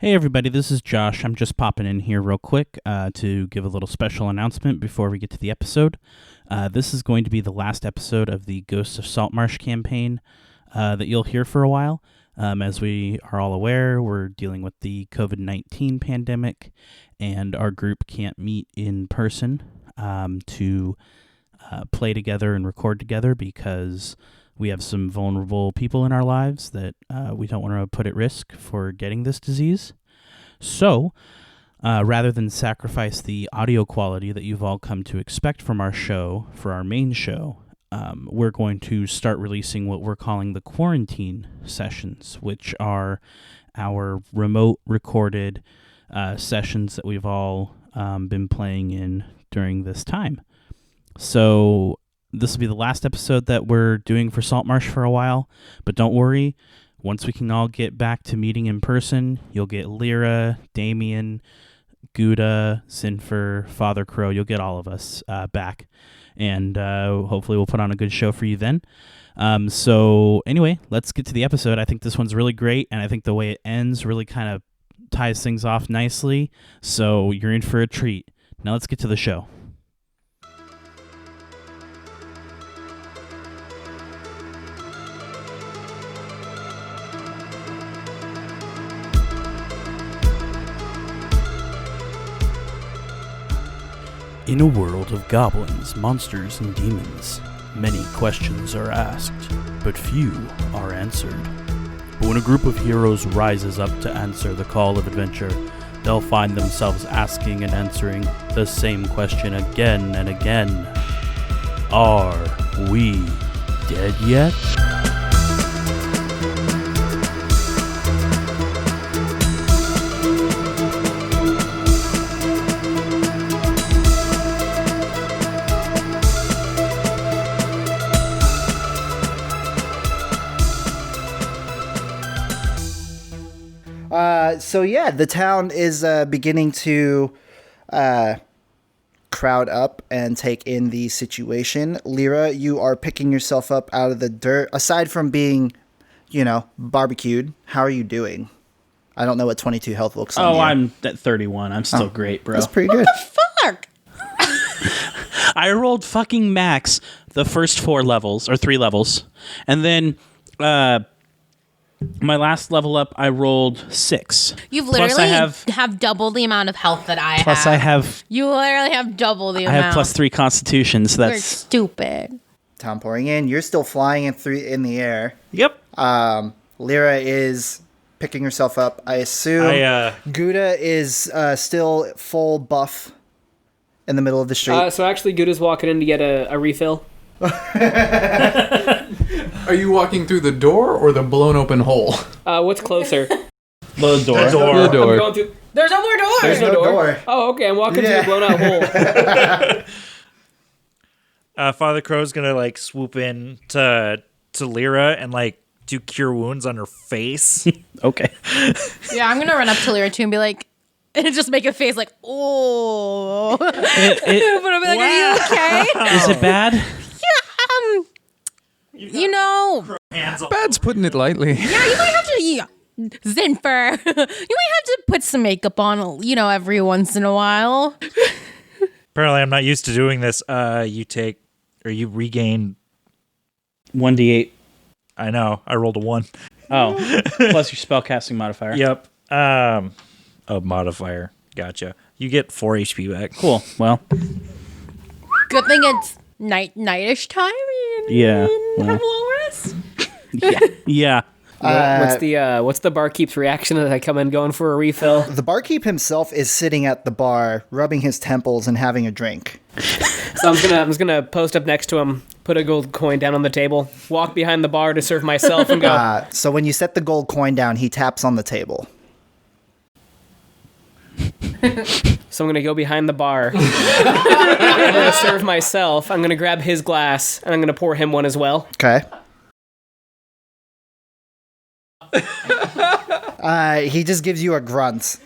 Hey everybody, this is Josh. I'm just popping in here real quick to give a little special announcement before we get to the episode. This is going to be the last episode of the Ghosts of Saltmarsh campaign that you'll hear for a while. As we are all aware, we're dealing with the COVID-19 pandemic, and our group can't meet in person to play together and record together because we have some vulnerable people in our lives that we don't want to put at risk for getting this disease. So, rather than sacrifice the audio quality that you've all come to expect from our show for our main show, we're going to start releasing what we're calling the quarantine sessions, which are our remote recorded sessions that we've all been playing in during this time. So this will be the last episode that we're doing for Saltmarsh for a while, but don't worry. Once we can all get back to meeting in person, you'll get Lyra, Damien, Gude, Zinfir, Father Crow. You'll get all of us back, and hopefully we'll put on a good show for you then. So anyway, let's get to the episode. I think this one's really great, and I think the way it ends really kind of ties things off nicely, so you're in for a treat. Now let's get to the show. In a world of goblins, monsters, and demons, many questions are asked, but few are answered. But when a group of heroes rises up to answer the call of adventure, they'll find themselves asking and answering the same question again and again. Are we dead yet? So yeah, the town is beginning to crowd up and take in the situation. Lyra, you are picking yourself up out of the dirt. Aside from being, barbecued, how are you doing? I don't know what 22 health looks like. Oh, I'm at 31. I'm still great, bro. That's pretty good. What the fuck? I rolled fucking max the first 3 levels, and then my last level up, I rolled 6. You've literally Plus have double the amount of health that I have. Plus I have... You literally have double the amount. I have plus 3 constitution, so You're that's... stupid. Town pouring in. You're still flying in the air. Yep. Lyra is picking herself up. I assume Gude is still full buff in the middle of the street. So actually, Gude's walking in to get a refill. Are you walking through the door or the blown open hole? What's closer? The door. The door. I'm going through... There's no more door! There's no door. Oh, okay, I'm walking through the blown out hole. Father Crow's gonna swoop in to Lyra and do cure wounds on her face. Okay. Yeah, I'm gonna run up to Lyra too and be like, and just make a face like, oh. But I'll be like, are you okay? Is it bad? Bad's putting it lightly. Yeah, you might have to, Zinfir, you might have to put some makeup on, every once in a while. Apparently, I'm not used to doing this. You regain 1d8. I know. I rolled a 1. Oh, plus your spellcasting modifier. Yep. A modifier. Gotcha. You get 4 HP back. Cool. Well. Good thing it's nightish time. Yeah. Have a long rest. Yeah. What's the barkeep's reaction as I come in going for a refill? The barkeep himself is sitting at the bar, rubbing his temples and having a drink. So I'm just gonna post up next to him, put a gold coin down on the table, walk behind the bar to serve myself, and go. So when you set the gold coin down, he taps on the table. So I'm gonna go behind the bar. I'm gonna serve myself. I'm gonna grab his glass and I'm gonna pour him one as well. Okay. He just gives you a grunt.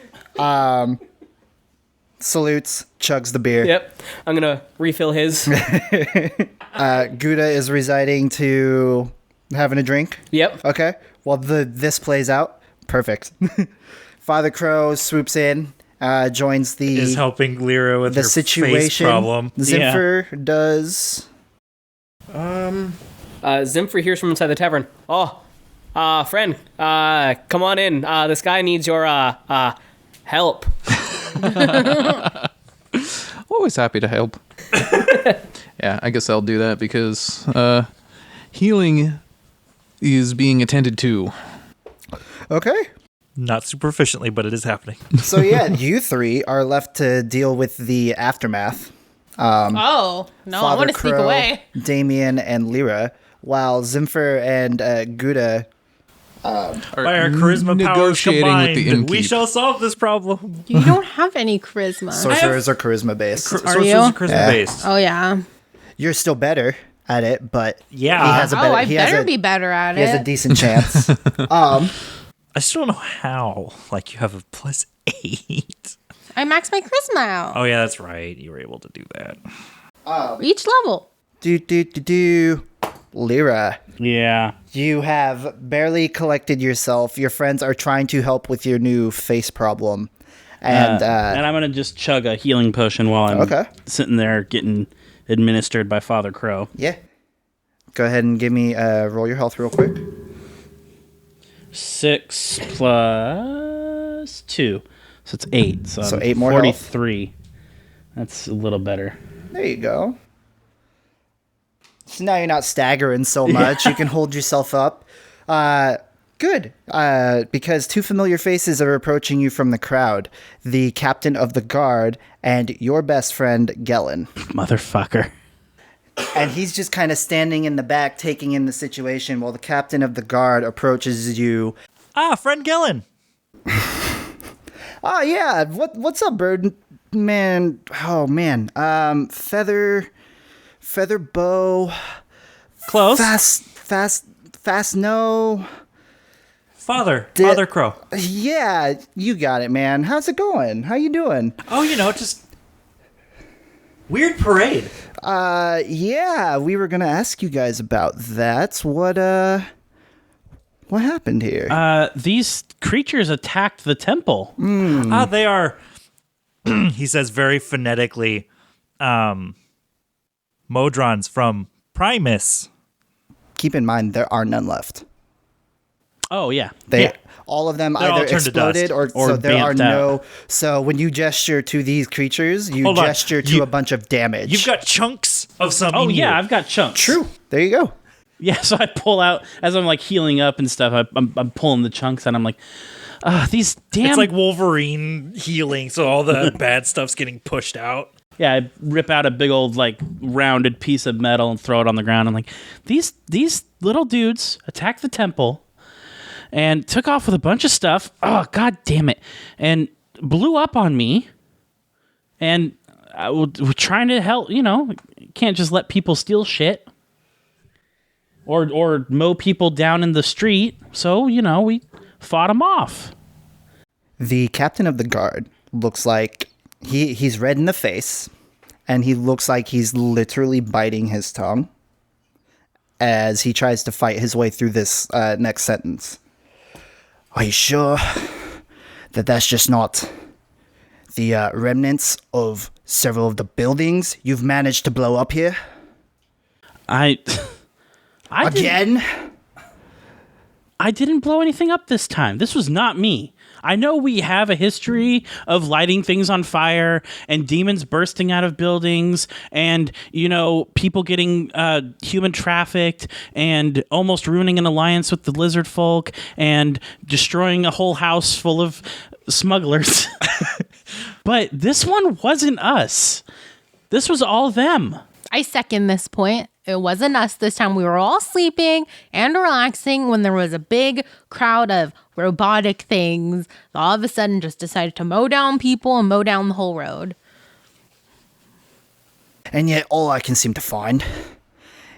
Salutes, chugs the beer. Yep. I'm gonna refill his. Gude is residing to having a drink. Yep. Okay. While this plays out, Perfect. Father Crow swoops in, joins Is helping Lyra with the her situation. face problem. Zinfir does. Zinfir hears from inside the tavern. Oh, friend, come on in. This guy needs your help. Always happy to help. Yeah, I guess I'll do that because healing is being attended to. Okay. Not super efficiently, but it is happening. So yeah, you three are left to deal with the aftermath. Oh, no, I want to sneak Crow, away. Damien and Lyra, while Zinfir and Gude. By our charisma powers negotiating with the combined, we innkeep. shall solve this problem. You don't have any charisma. Sorcerers are charisma based. Sorcerers you? are charisma based. Oh, yeah. You're still better at it, but Yeah. he has a better. I he has better a- be better at He has a it. decent chance. I still don't know how. Like, you have a +8. I maxed my charisma out. Oh, yeah, that's right. You were able to do that. Each level. Lyra, Yeah. you have barely collected yourself. Your friends are trying to help with your new face problem. And I'm going to just chug a healing potion while I'm Okay. sitting there getting administered by Father Crow. yeah. Go ahead and give me roll your health real quick. 6 plus 2. So it's 8. So, So I'm 8 more health. 43. That's a little better. There you go. So now you're not staggering so much. You can hold yourself up. Good. Because two familiar faces are approaching you from the crowd. The captain of the guard and your best friend, Gellin. Motherfucker. And he's just kind of standing in the back, taking in the situation while the captain of the guard approaches you. Ah, friend Gillen. Oh, yeah. What's up, bird? Man. Oh, man. Feather bow. Close. Fast no. Father Crow. Yeah, you got it, man. How's it going? How you doing? Oh, just weird parade. Yeah, we were gonna ask you guys about that. What happened here? These creatures attacked the temple. They are, he says very phonetically, Modrons from Primus. Keep in mind, there are none left. Oh, yeah. All of them They're all either turned to dust. exploded or Or so there are vamped no. out. So when you gesture to these creatures, you Hold on. gesture to a bunch of damage. You've got chunks of some. Oh, in yeah, you. I've got chunks. true. There you go. Yeah, so I pull out, as I'm like healing up and stuff, I'm pulling the chunks and I'm like, these damn... It's like Wolverine healing, so all the bad stuff's getting pushed out. Yeah, I rip out a big old like rounded piece of metal and throw it on the ground. I'm like, these little dudes attacked the temple and took off with a bunch of stuff. Oh, god damn it. And blew up on me. And we're trying to help, can't just let people steal shit. Or mow people down in the street. So, we fought them off. The captain of the guard looks like he's red in the face, and he looks like he's literally biting his tongue as he tries to fight his way through this next sentence. Are you sure that that's just not the remnants of several of the buildings you've managed to blow up here? I Again? I didn't blow anything up this time. This was not me. I know we have a history of lighting things on fire and demons bursting out of buildings and, people getting human trafficked and almost ruining an alliance with the lizard folk and destroying a whole house full of smugglers. But this one wasn't us. This was all them. I second this point. It wasn't us this time. We were all sleeping and relaxing when there was a big crowd of robotic things that all of a sudden just decided to mow down people and mow down the whole road. And yet all I can seem to find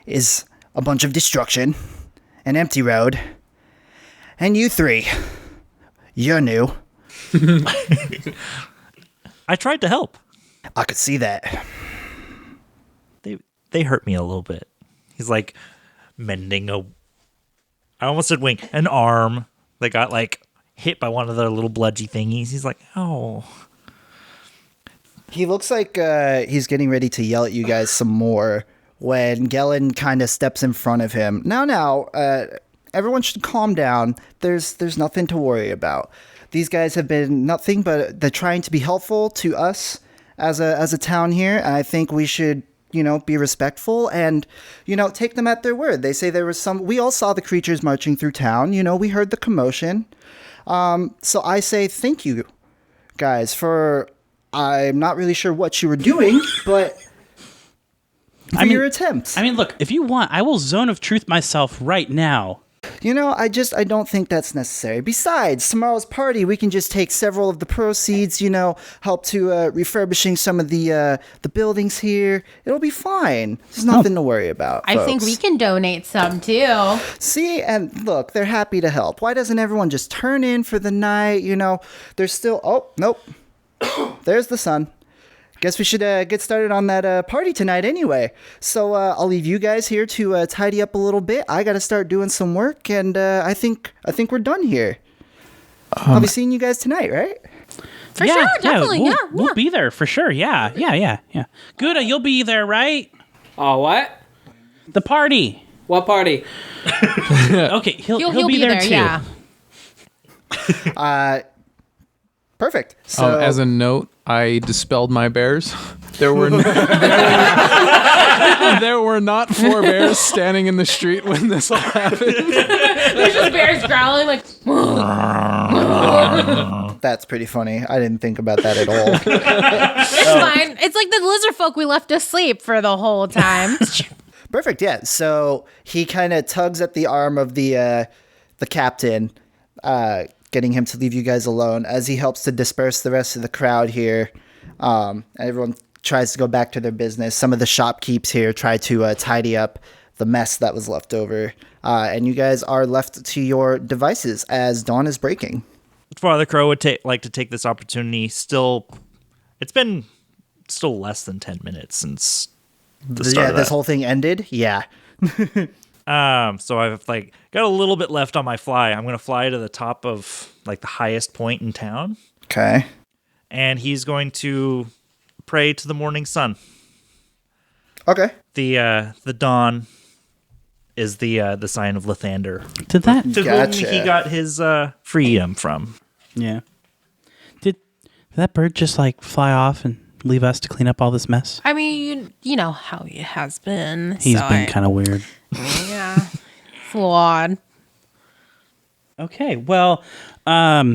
is a bunch of destruction, an empty road, and you three. You're new. I tried to help. I could see that. They hurt me a little bit. He's mending I almost said wing, an arm that got hit by one of the little bludgy thingies. He's like, oh. He looks like he's getting ready to yell at you guys some more when Gellin kind of steps in front of him. Now, everyone should calm down. There's nothing to worry about. These guys have been nothing but they're trying to be helpful to us as a town here, and I think we should, be respectful and, take them at their word. They say there was we all saw the creatures marching through town. We heard the commotion. So I say thank you, guys, for, I'm not really sure what you were doing, but for your attempt. Look, if you want, I will zone of truth myself right now. I don't think that's necessary. Besides, tomorrow's party, we can just take several of the proceeds, help to refurbishing some of the buildings here. It'll be fine. There's nothing to worry about, I think we can donate some too. See, and look, they're happy to help. Why doesn't everyone just turn in for the night? There's still, oh, nope. There's the sun. Guess we should get started on that party tonight anyway. So I'll leave you guys here to tidy up a little bit. I got to start doing some work, and I think we're done here. I'll be seeing you guys tonight, right? For sure, definitely, We'll be there for sure. Yeah. Gude, you'll be there, right? Oh, what? The party. What party? Okay, he'll be there too. Yeah. Perfect. So As a note, I dispelled my bears. There were there were not 4 bears standing in the street when this all happened. There's just bears growling like. that's pretty funny. I didn't think about that at all. It's fine. It's like the lizard folk we left asleep for the whole time. Perfect. Yeah. So he kind of tugs at the arm of the captain, getting him to leave you guys alone as he helps to disperse the rest of the crowd here. Everyone tries to go back to their business. Some of the shopkeepers here try to tidy up the mess that was left over. And you guys are left to your devices as dawn is breaking. Father Crow would like to take this opportunity. It's been less than 10 minutes since the start of this that. whole thing ended. Yeah. So I've got a little bit left on my fly. I'm going to fly to the top of the highest point in town. Okay. And he's going to pray to the morning sun. Okay. The dawn is the sign of Lathander. Did that? To Gotcha. whom he got his freedom from. Yeah. Did that bird just fly off and leave us to clean up all this mess? I mean, you know how he has been. He's been kind of weird. Yeah. Flawed. Okay, well, I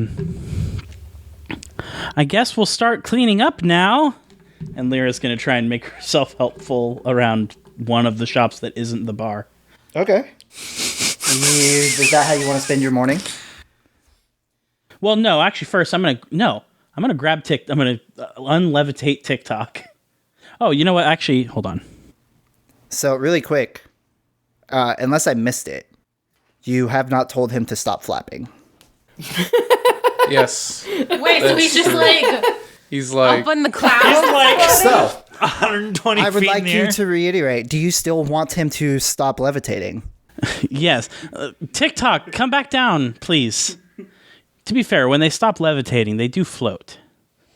guess we'll start cleaning up now. And Lyra's going to try and make herself helpful around one of the shops that isn't the bar. Okay. Is that how you want to spend your morning? Well, no, actually, first I'm gonna grab I'm gonna unlevitate TikTok. Oh, you know what? Actually, hold on. So really quick, unless I missed it, you have not told him to stop flapping. Yes. Wait, so he's just He's like, up in the clouds? So 120 I would feet like in the you air. to reiterate. Do you still want him to stop levitating? Yes, TikTok, come back down, please. To be fair, when they stop levitating, they do float.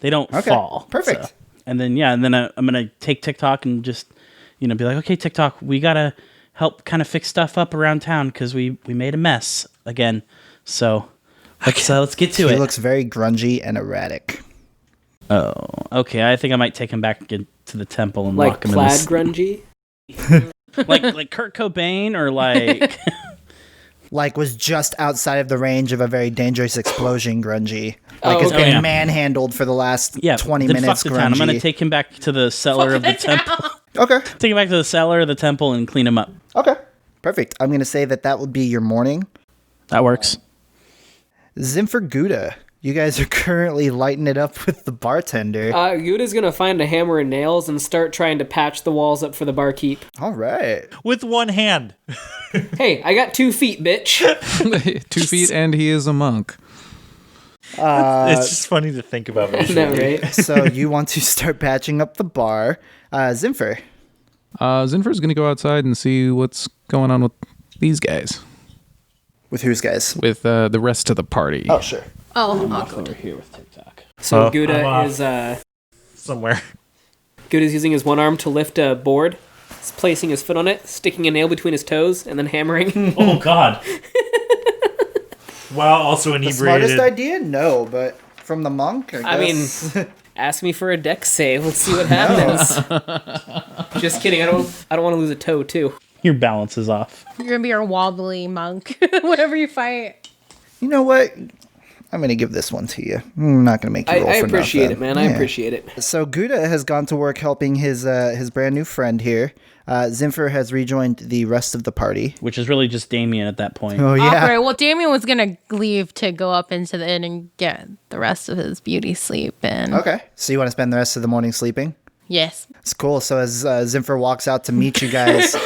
They don't fall. Perfect. So. And then I'm gonna take TikTok and just be like, okay, TikTok, we gotta help kind of fix stuff up around town because we made a mess again. So let's get to it. He looks very grungy and erratic. Oh, okay. I think I might take him back into the temple and lock him in plaid the grungy? like Kurt Cobain or Was just outside of the range of a very dangerous explosion grungy. Oh, Has okay. been Yeah. manhandled for the last 20 then minutes fuck the town. I'm gonna grungy. take him back to the cellar of the temple. Okay. Take him back to the cellar of the temple and clean him up. Okay. Perfect. I'm going to say that would be your morning. That works. Zinfir Gude, you guys are currently lighting it up with the bartender. Gude's gonna find a hammer and nails and start trying to patch the walls up for the barkeep. All right. With one hand. Hey, I got 2 feet, bitch. 2 feet and he is a monk. It's just funny to think about. No, right? So you want to start patching up the bar. Zinfir. Zinfir's going to go outside and see what's going on with these guys. With whose guys? With the rest of the party. Oh, sure. Oh, I'm I'll off go over to. here with TikTok. So Oh, Gude I'm off. is Somewhere. Gude is using his one arm to lift a board. He's placing his foot on it, sticking a nail between his toes, and then hammering. Oh God. While also The inebriated. smartest idea? No, but from the monk, I mean, guess. ask me for a dex save. Let's see what happens. Just kidding. I don't want to lose a toe too. Your balance is off. You're gonna be our wobbly monk whenever you fight. You know what? I'm going to give this one to you. I'm not going to make you roll I for appreciate nothing. it, man. I Yeah. appreciate it. So Gude has gone to work helping his brand new friend here. Zinfir has rejoined the rest of the party. Which is really just Damien at that point. Oh, yeah. Awkward. Well, Damien was gonna leave to go up into the inn and get the rest of his beauty sleep. And Okay. So you want to spend the rest of the morning sleeping? yes, It's cool. So as Zinfir walks out to meet you guys,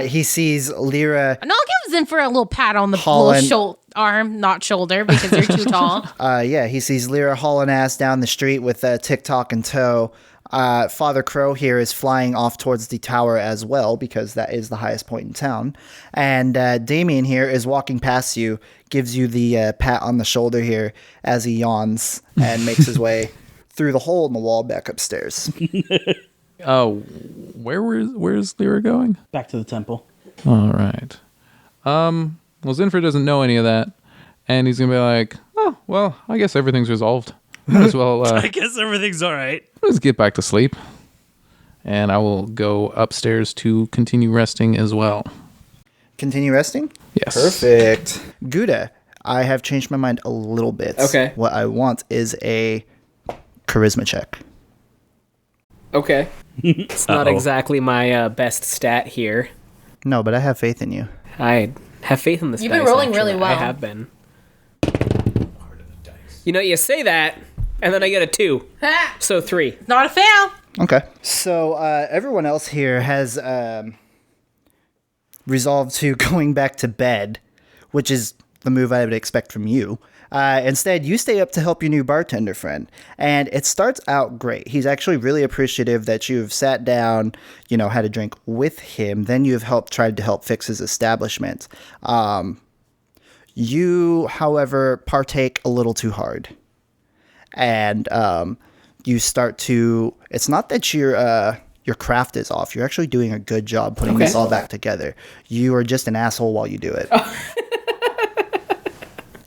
he sees Lyra. and I'll give Zinfir a little pat on the Holland. little arm, not shoulder, because you're too tall. He sees Lyra hauling ass down the street with Tik Tock in tow. Father Crow here is flying off towards the tower as well, because that is the highest point in town. And Damien here is walking past you, gives you the pat on the shoulder here as he yawns and makes his way through the hole in the wall back upstairs. Oh, where's Lyra going? Back to the temple. All right. Well, Zinfir doesn't know any of that, and he's gonna be like, "Oh, well, I guess everything's resolved. Might as well I guess everything's all right. let's get back to sleep." And I will go upstairs to continue resting as well. Continue resting? Yes. Perfect. Gude, I have changed my mind a little bit. Okay. What I want is a charisma check. Okay. It's not exactly my best stat here. No, but I have faith in you. I have faith in this. You've been dice, rolling actually. really well. I have been. You know, you say that, and then I get a 2. So 3. Not a fail. Okay. So everyone else here has resolved to going back to bed, which is the move I would expect from you. Instead, you stay up to help your new bartender friend. And it starts out great. He's actually really appreciative that you've sat down, had a drink with him. Then you've tried to help fix his establishment. You, however, partake a little too hard. And you start to... It's not that your craft is off. You're actually doing a good job putting this all back together. You are just an asshole while you do it.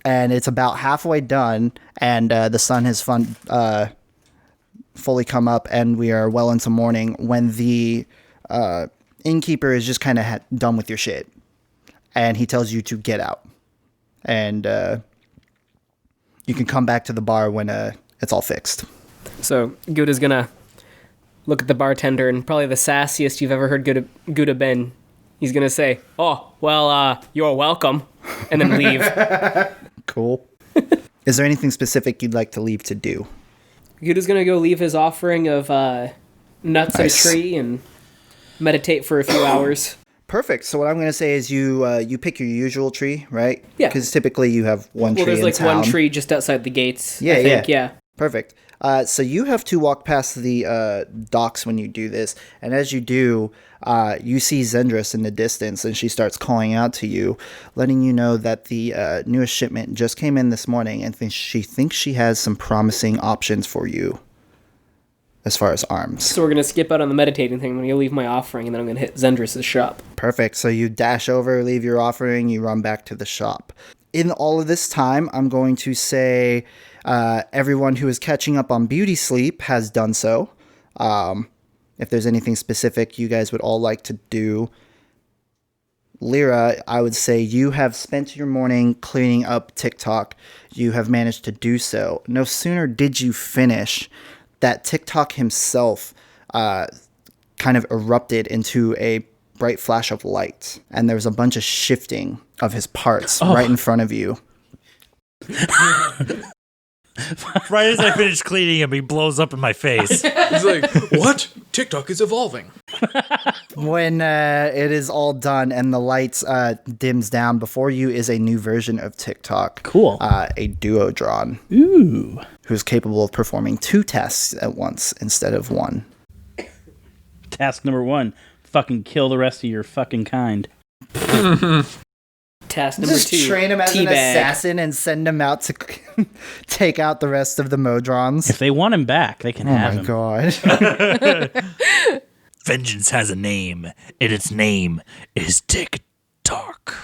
And it's about halfway done, and the sun has fully come up, and we are well into morning when the innkeeper is just kind of done with your shit. And he tells you to get out. And you can come back to the bar when it's all fixed. So Gude is gonna look at the bartender, and probably the sassiest you've ever heard Gude been. He's gonna say, "Oh, well, you're welcome," and then leave. Cool. Is there anything specific you'd like to leave to do? Gude's gonna go leave his offering of nuts Nice. at a tree and meditate for a few hours. Perfect. So what I'm going to say is you pick your usual tree, right? Yeah. Because typically you have one Well, tree there's in like town. one tree just outside the gates. Yeah, I think. Yeah. Perfect. So you have to walk past the docks when you do this, and as you do, you see Zendris in the distance, and she starts calling out to you, letting you know that the newest shipment just came in this morning, and she thinks she has some promising options for you as far as arms. So we're gonna skip out on the meditating thing. I'm gonna leave my offering, and then I'm gonna hit Zendris' shop. Perfect. So you dash over, leave your offering, you run back to the shop. In all of this time, I'm going to say everyone who is catching up on beauty sleep has done so. If there's anything specific you guys would all like to do. Lyra, I would say you have spent your morning cleaning up Tik Tock. You have managed to do so. No sooner did you finish that Tik Tock himself kind of erupted into a bright flash of light, and there was a bunch of shifting of his parts right in front of you. Right as I finish cleaning him, he blows up in my face. He's like, "What? TikTok is evolving." When it is all done and the lights dims down, before you is a new version of Tik Tock. Cool. A duodron. Ooh. Who's capable of performing 2 tasks at once instead of 1. Task number 1. Fucking kill the rest of your fucking kind. Task number Just 2. train him as an Teabag. assassin and send him out to take out the rest of the Modrons. If they want him back, they can Oh have my him. god. Vengeance has a name, and its name is Tik Tock.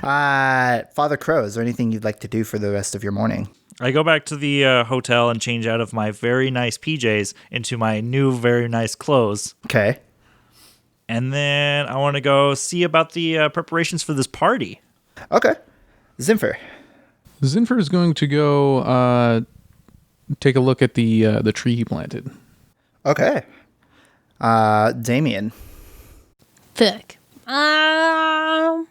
Father Crow, is there anything you'd like to do for the rest of your morning? I go back to the hotel and change out of my very nice PJs into my new very nice clothes. Okay. And then I want to go see about the preparations for this party. Okay. Zinfir. Zinfir is going to go take a look at the tree he planted. Okay. Damien. Thick. I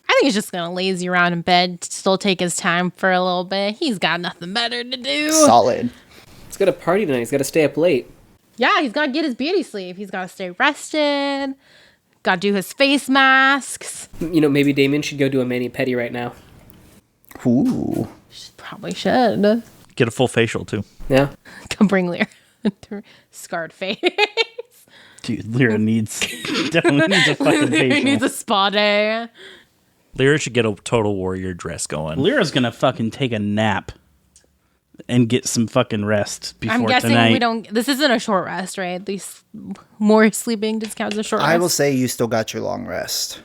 think he's just gonna lazy around in bed, still take his time for a little bit. He's got nothing better to do. Solid. He's got a party tonight. He's got to stay up late. Yeah, he's gotta get his beauty sleep. He's gotta stay rested. Gotta do his face masks. Maybe Damien should go do a mani-pedi right now. Ooh. Probably should. Get a full facial, too. Yeah. Come bring Lyra. Scarred face. Dude, Lyra definitely needs a fucking Lyra facial. needs a spa day. Lyra should get a total warrior dress going. Lyra's gonna fucking take a nap and get some fucking rest before I'm guessing tonight. this isn't a short rest, right? At least more sleeping discounts a short rest. I will say you still got your long rest.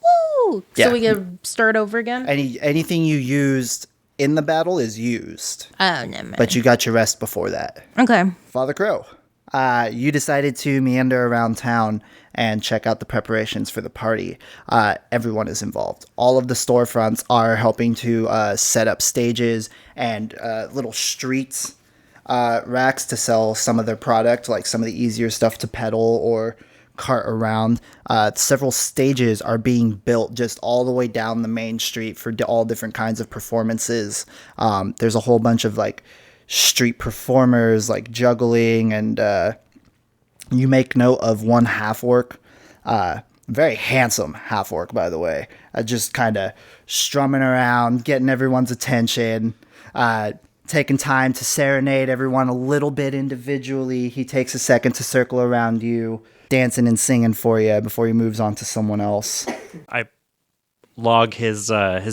Woo! Yeah. So we can start over again? Anything you used in the battle is used, Oh, no, man. but you got your rest before that. Okay. Father Crow, you decided to meander around town and check out the preparations for the party. Everyone is involved. All of the storefronts are helping to set up stages and little streets racks to sell some of their product, like some of the easier stuff to peddle or cart around. Several stages are being built just all the way down the main street for all different kinds of performances. There's a whole bunch of like street performers like juggling, and you make note of one half orc, very handsome half orc, by the way, just kind of strumming around, getting everyone's attention, taking time to serenade everyone a little bit individually. He takes a second to circle around you, dancing and singing for you before he moves on to someone else. I log his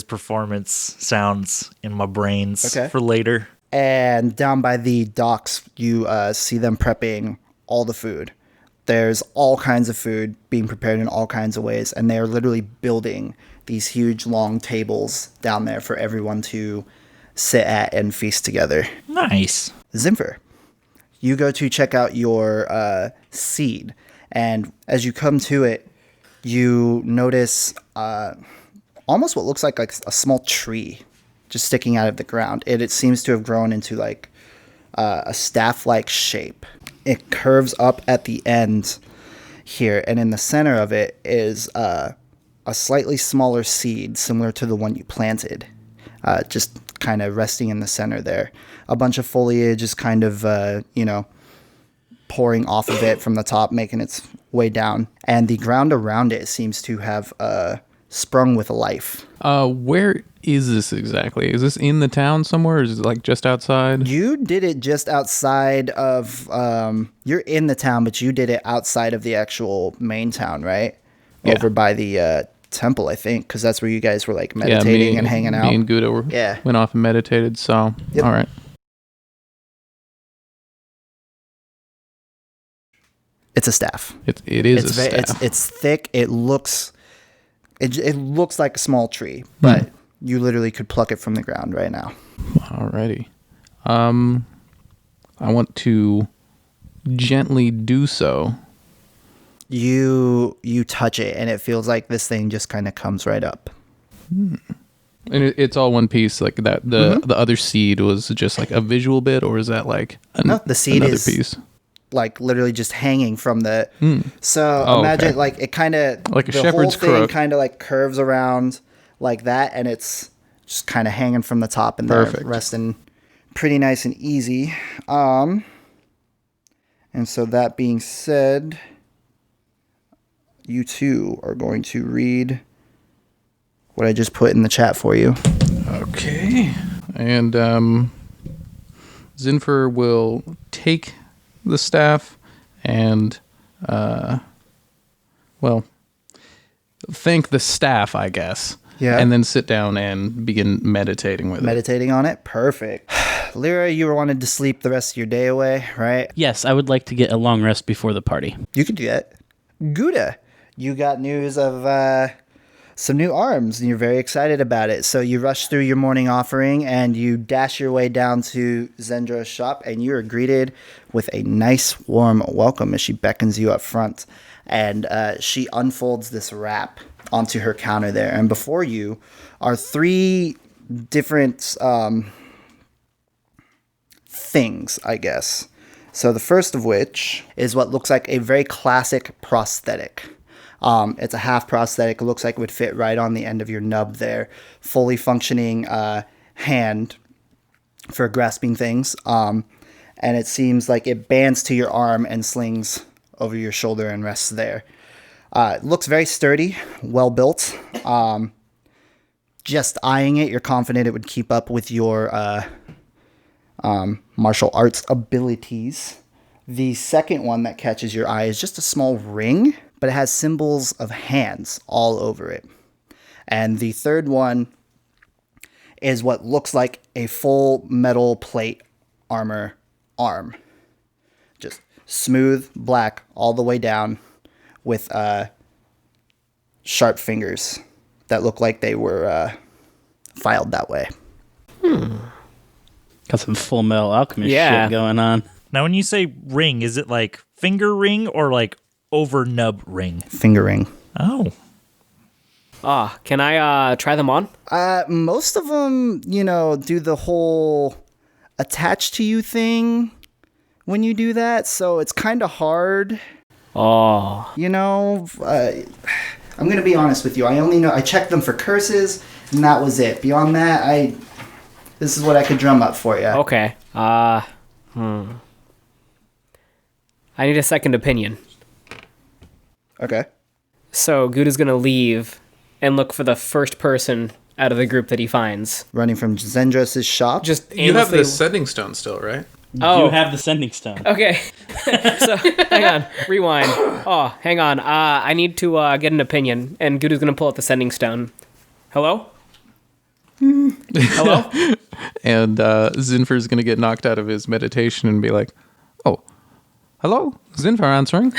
performance sounds in my brains for later. And down by the docks, you see them prepping all the food. There's all kinds of food being prepared in all kinds of ways, and they're literally building these huge long tables down there for everyone to sit at and feast together. Nice. Zinfir, you go to check out your seed, and as you come to it, you notice almost what looks like a small tree just sticking out of the ground. It seems to have grown into like a staff-like shape. It curves up at the end here, and in the center of it is a slightly smaller seed similar to the one you planted, just kind of resting in the center there. A bunch of foliage is kind of, pouring off of it from the top, making its way down, and the ground around it seems to have sprung with life. Where is this exactly? Is this in the town somewhere, or is it like just outside? You did it just outside of, you're in the town, but you did it outside of the actual main town, right? Yeah. Over by the temple, I think, because that's where you guys were like meditating and hanging out. Me and Gude went off and meditated, so Yep. all right. It's a staff. It is a staff. It's thick. It looks like a small tree, but you literally could pluck it from the ground right now. Alrighty. I want to gently do so. You touch it, and it feels like this thing just kind of comes right up. And it's all one piece, like that. The other seed was just like a visual bit, or is that like No, the seed another is piece? Like literally just hanging from the. So Oh, imagine okay. like it kind of Like a the shepherd's whole thing crook. kind of like curves around like that, and it's just kind of hanging from the top and there, Perfect. resting pretty nice and easy. And so that being said, you two are going to read what I just put in the chat for you. Okay. And Zinfir will take the staff and thank the staff, I guess. Yeah. And then sit down and begin meditating with it. Meditating on it? Perfect. Lyra, you were wanted to sleep the rest of your day away, right? Yes, I would like to get a long rest before the party. You could do that. Gude, you got news of some new arms, and you're very excited about it. So you rush through your morning offering, and you dash your way down to Zendra's shop, and you are greeted with a nice, warm welcome as she beckons you up front. And she unfolds this wrap onto her counter there. And before you are 3 different things, I guess. So the first of which is what looks like a very classic prosthetic. It's a half prosthetic. It looks like it would fit right on the end of your nub there. Fully functioning hand for grasping things. And it seems like it bands to your arm and slings over your shoulder and rests there. It looks very sturdy, well built. Just eyeing it, you're confident it would keep up with your martial arts abilities. The second one that catches your eye is just a small ring, but it has symbols of hands all over it. And the third one is what looks like a full metal plate armor arm. Just smooth, black, all the way down with sharp fingers that look like they were filed that way. Got some Full Metal Alchemist Yeah. shit going on. Now, when you say ring, is it like finger ring or like over nub ring? Finger ring. Oh. Can I try them on? Most of them, do the whole attach to you thing when you do that, so it's kind of hard. Oh. I'm gonna be honest with you. I checked them for curses, and that was it. Beyond that, this is what I could drum up for you. Okay. I need a second opinion. Okay. So Guda's gonna leave and look for the first person out of the group that he finds. Running from Zendra's shop. Just You have aimlessly- the sending stone still, right? Oh. You have the sending stone. Okay. So, hang on. Rewind. Oh, hang on. I need to get an opinion. And Guda's going to pull out the sending stone. Hello? Hello? And Zinfir's going to get knocked out of his meditation and be like, oh, hello? Zinfir answering.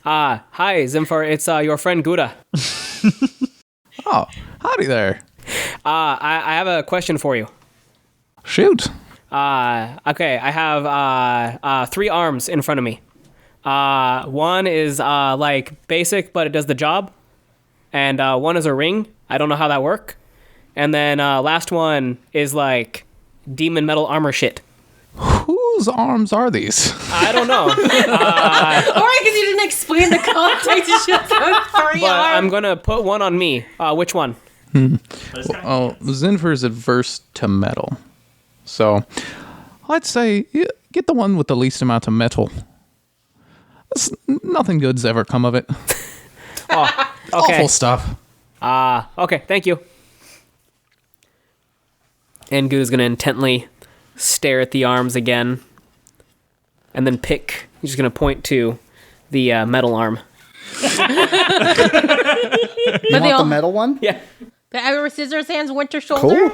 Hi, Zinfir. It's your friend Guda. Oh, howdy there. I have a question for you. Shoot. Okay, I have 3 arms in front of me. One is like basic, but it does the job. And one is a ring. I don't know how that work. And then last one is like demon metal armor shit. Whose arms are these? I don't know. Or because you didn't explain the context, you should have 3 But I'm arms. gonna put one on me. Which one? Oh, Zinfir's adverse to metal. So, I'd say get the one with the least amount of metal. Nothing good's ever come of it. Okay. Awful stuff. Okay, thank you. And Guda's gonna intently stare at the arms again. And then pick. He's just gonna point to the metal arm. You they want all- the metal one? Yeah. The Edward Scissorhands winter shoulder? Cool.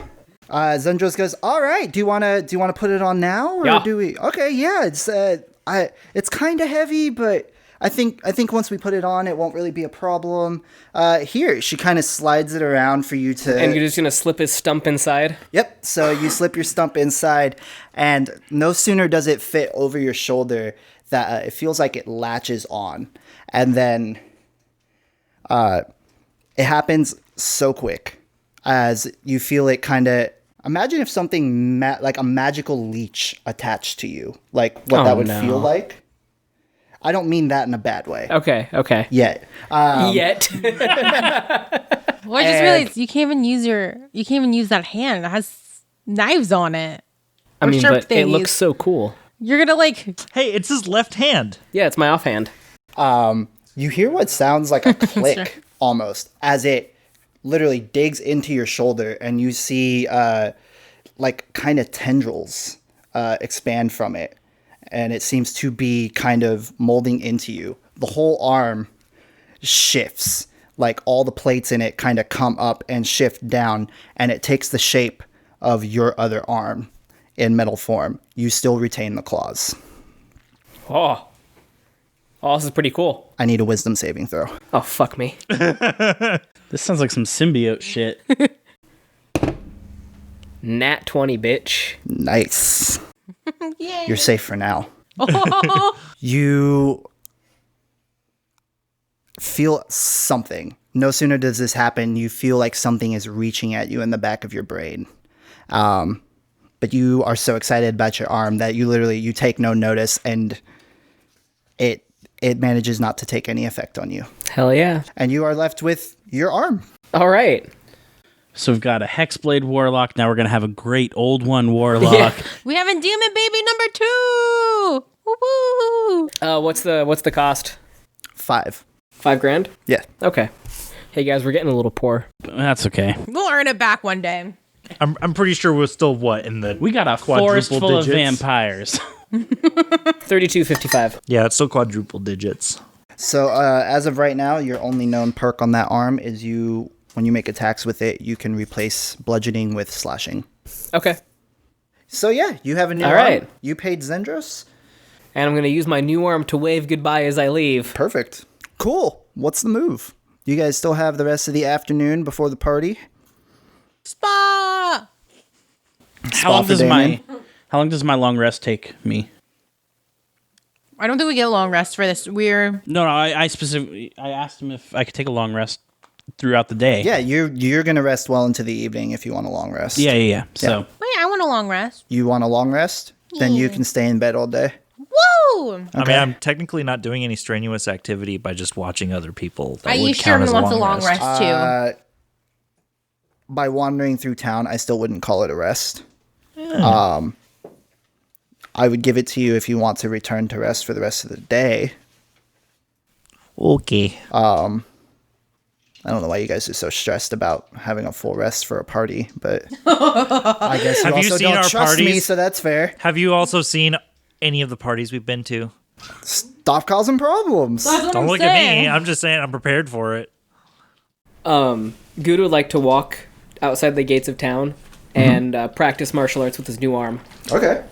Zendros goes, all right. Do you want to put it on now, or Yeah. do we? Okay, yeah. It's kind of heavy, but I think once we put it on, it won't really be a problem. Here, she kind of slides it around for you to. And you're just gonna slip his stump inside. Yep. So you slip your stump inside, and no sooner does it fit over your shoulder that it feels like it latches on, and then it happens so quick as you feel it kind of. Imagine if something like a magical leech attached to you, like what Oh, that would no. feel like. I don't mean that in a bad way. Okay. Yet. Yet. Well, I just realized you can't even use that hand. It has knives on it. I Or mean, sharp but it thingies. looks so cool. You're gonna like. Hey, it's his left hand. Yeah, it's my offhand. You hear what sounds like a click almost as it literally digs into your shoulder, and you see like kind of tendrils expand from it, and it seems to be kind of molding into you. The whole arm shifts like all the plates in it kind of come up and shift down, and it takes the shape of your other arm in metal form. You still retain the claws. Oh, this is pretty cool. I need a wisdom saving throw. Oh, fuck me. This sounds like some symbiote shit. Nat 20, bitch. Nice. Yay. You're safe for now. You feel something. No sooner does this happen, you feel like something is reaching at you in the back of your brain. But you are so excited about your arm that you take no notice, and it manages not to take any effect on you. Hell yeah. And you are left with your arm. All right. So we've got a Hexblade Warlock. Now we're going to have a great old one Warlock. Yeah. We have a demon baby number 2. Woo-hoo. What's the cost? 5. $5,000? Yeah. Okay. Hey guys, we're getting a little poor. That's okay. We'll earn it back one day. I'm pretty sure we're still in the We got a quadruple forest full of digits. vampires. 32.55. Yeah, it's still quadruple digits. So as of right now, your only known perk on that arm is when you make attacks with it, you can replace bludgeoning with slashing. Okay. So yeah, you have a new All arm. right. You paid Zendros. And I'm going to use my new arm to wave goodbye as I leave. Perfect. Cool. What's the move? You guys still have the rest of the afternoon before the party? Spa. How long for does Damien? my long rest take me? I don't think we get a long rest for this. No, I specifically asked him if I could take a long rest throughout the day. Yeah, you're gonna rest well into the evening if you want a long rest. Yeah. So Wait, I want a long rest. You want a long rest? Then you can stay in bed all day. Woo! I mean, I'm technically not doing any strenuous activity by just watching other people. That would You count sure as wants a long rest too. By wandering through town, I still wouldn't call it a rest. I would give it to you if you want to return to rest for the rest of the day. Okay. I don't know why you guys are so stressed about having a full rest for a party, but I guess you Have you also seen don't our trust me, parties? so that's fair. Have you also seen any of the parties we've been to? Stop causing problems. Don't look at me. I'm just saying I'm prepared for it. Gude would like to walk outside the gates of town and practice martial arts with his new arm. Okay.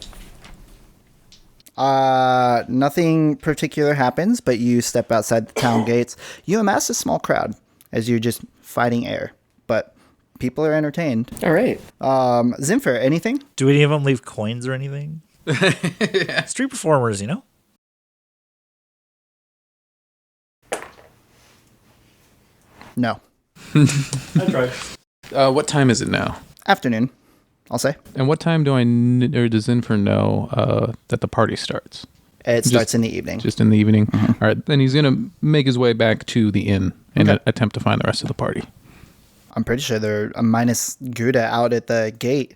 Nothing particular happens, but you step outside the town gates. You amass a small crowd as you're just fighting air, but people are entertained. All right. Zinfir, anything? Do any of them leave coins or anything? Street performers, you know? No. I tried. What time is it now? Afternoon, I'll say. And what time do or does Zinfir know that the party starts? It starts in the evening. Just in the evening? All right, then he's going to make his way back to the inn and attempt to find the rest of the party. I'm pretty sure they're minus Gude out at the gate,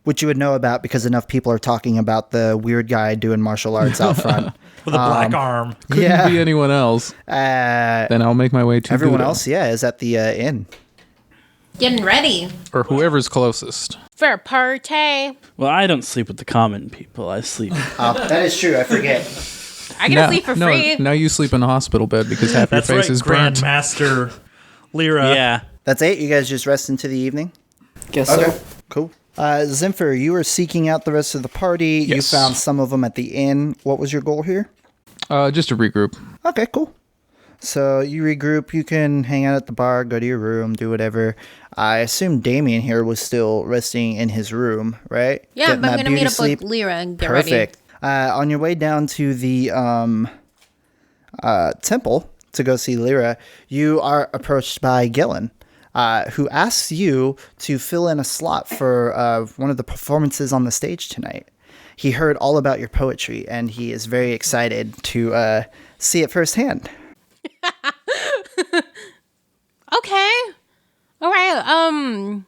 which you would know about because enough people are talking about the weird guy doing martial arts out front. With a black arm. Couldn't be anyone else. Then I'll make my way to Everyone Gude. else, is at the inn. Getting ready Or whoever's closest. for a party. well, I don't sleep with the common people. I sleep. That is true. I forget. I get to sleep for free. Now you sleep in a hospital bed because half That's your right, face is burnt. Grandmaster Lyra. Yeah. That's it. You guys just rest into the evening. Guess so. Cool. Zinfir, you were seeking out the rest of the party. Yes. You found some of them at the inn. What was your goal here? Just to regroup. Okay, cool. So you regroup. You can hang out at the bar, go to your room, do whatever. I assume Damien here was still resting in his room, right? Yeah, Getting but I'm that going to meet beauty up sleep. with Lyra and get Perfect. On your way down to the temple to go see Lyra, you are approached by Gillen, who asks you to fill in a slot for one of the performances on the stage tonight. He heard all about your poetry, and he is very excited to see it firsthand. Okay. All right.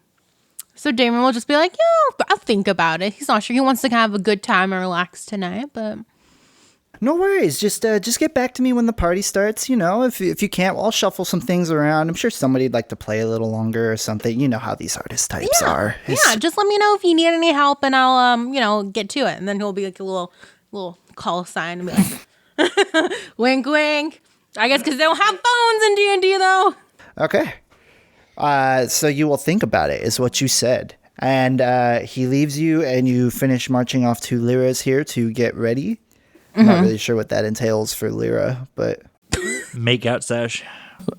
So Damon will just be like, yeah, I'll think about it. He's not sure. He wants to have a good time and relax tonight, but No worries. Just get back to me when the party starts. You know, if you can't, I'll shuffle some things around. I'm sure somebody'd like to play a little longer or something. You know how these artist types are. yeah, just let me know if you need any help, and I'll get to it. And then he'll be like a little call sign and be like, wink, wink. I guess because they don't have phones in D&D, though. Okay. So you will think about it, is what you said. And he leaves you, and you finish marching off to Lyra's here to get ready. I'm not really sure what that entails for Lyra, but... Make out sesh.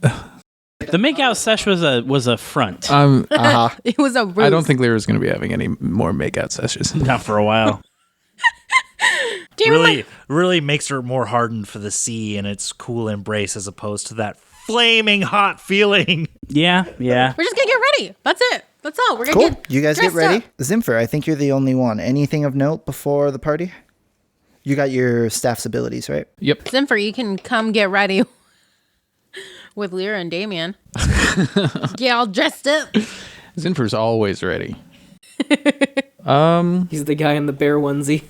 The makeout sesh was a front. It was a ruse. I don't think Lyra's going to be having any more makeout sessions. Not for a while. Really makes her more hardened for the sea and its cool embrace as opposed to that flaming hot feeling. Yeah. We're just gonna get ready. That's it. That's all. We're gonna Cool. get You guys get dressed ready. up. Zinfir, I think you're the only one. Anything of note before the party? You got your staff's abilities, right? Yep. Zinfir, you can come get ready with Lyra and Damien. Get all dressed up. Zinfir's always ready. He's the guy in the bear onesie.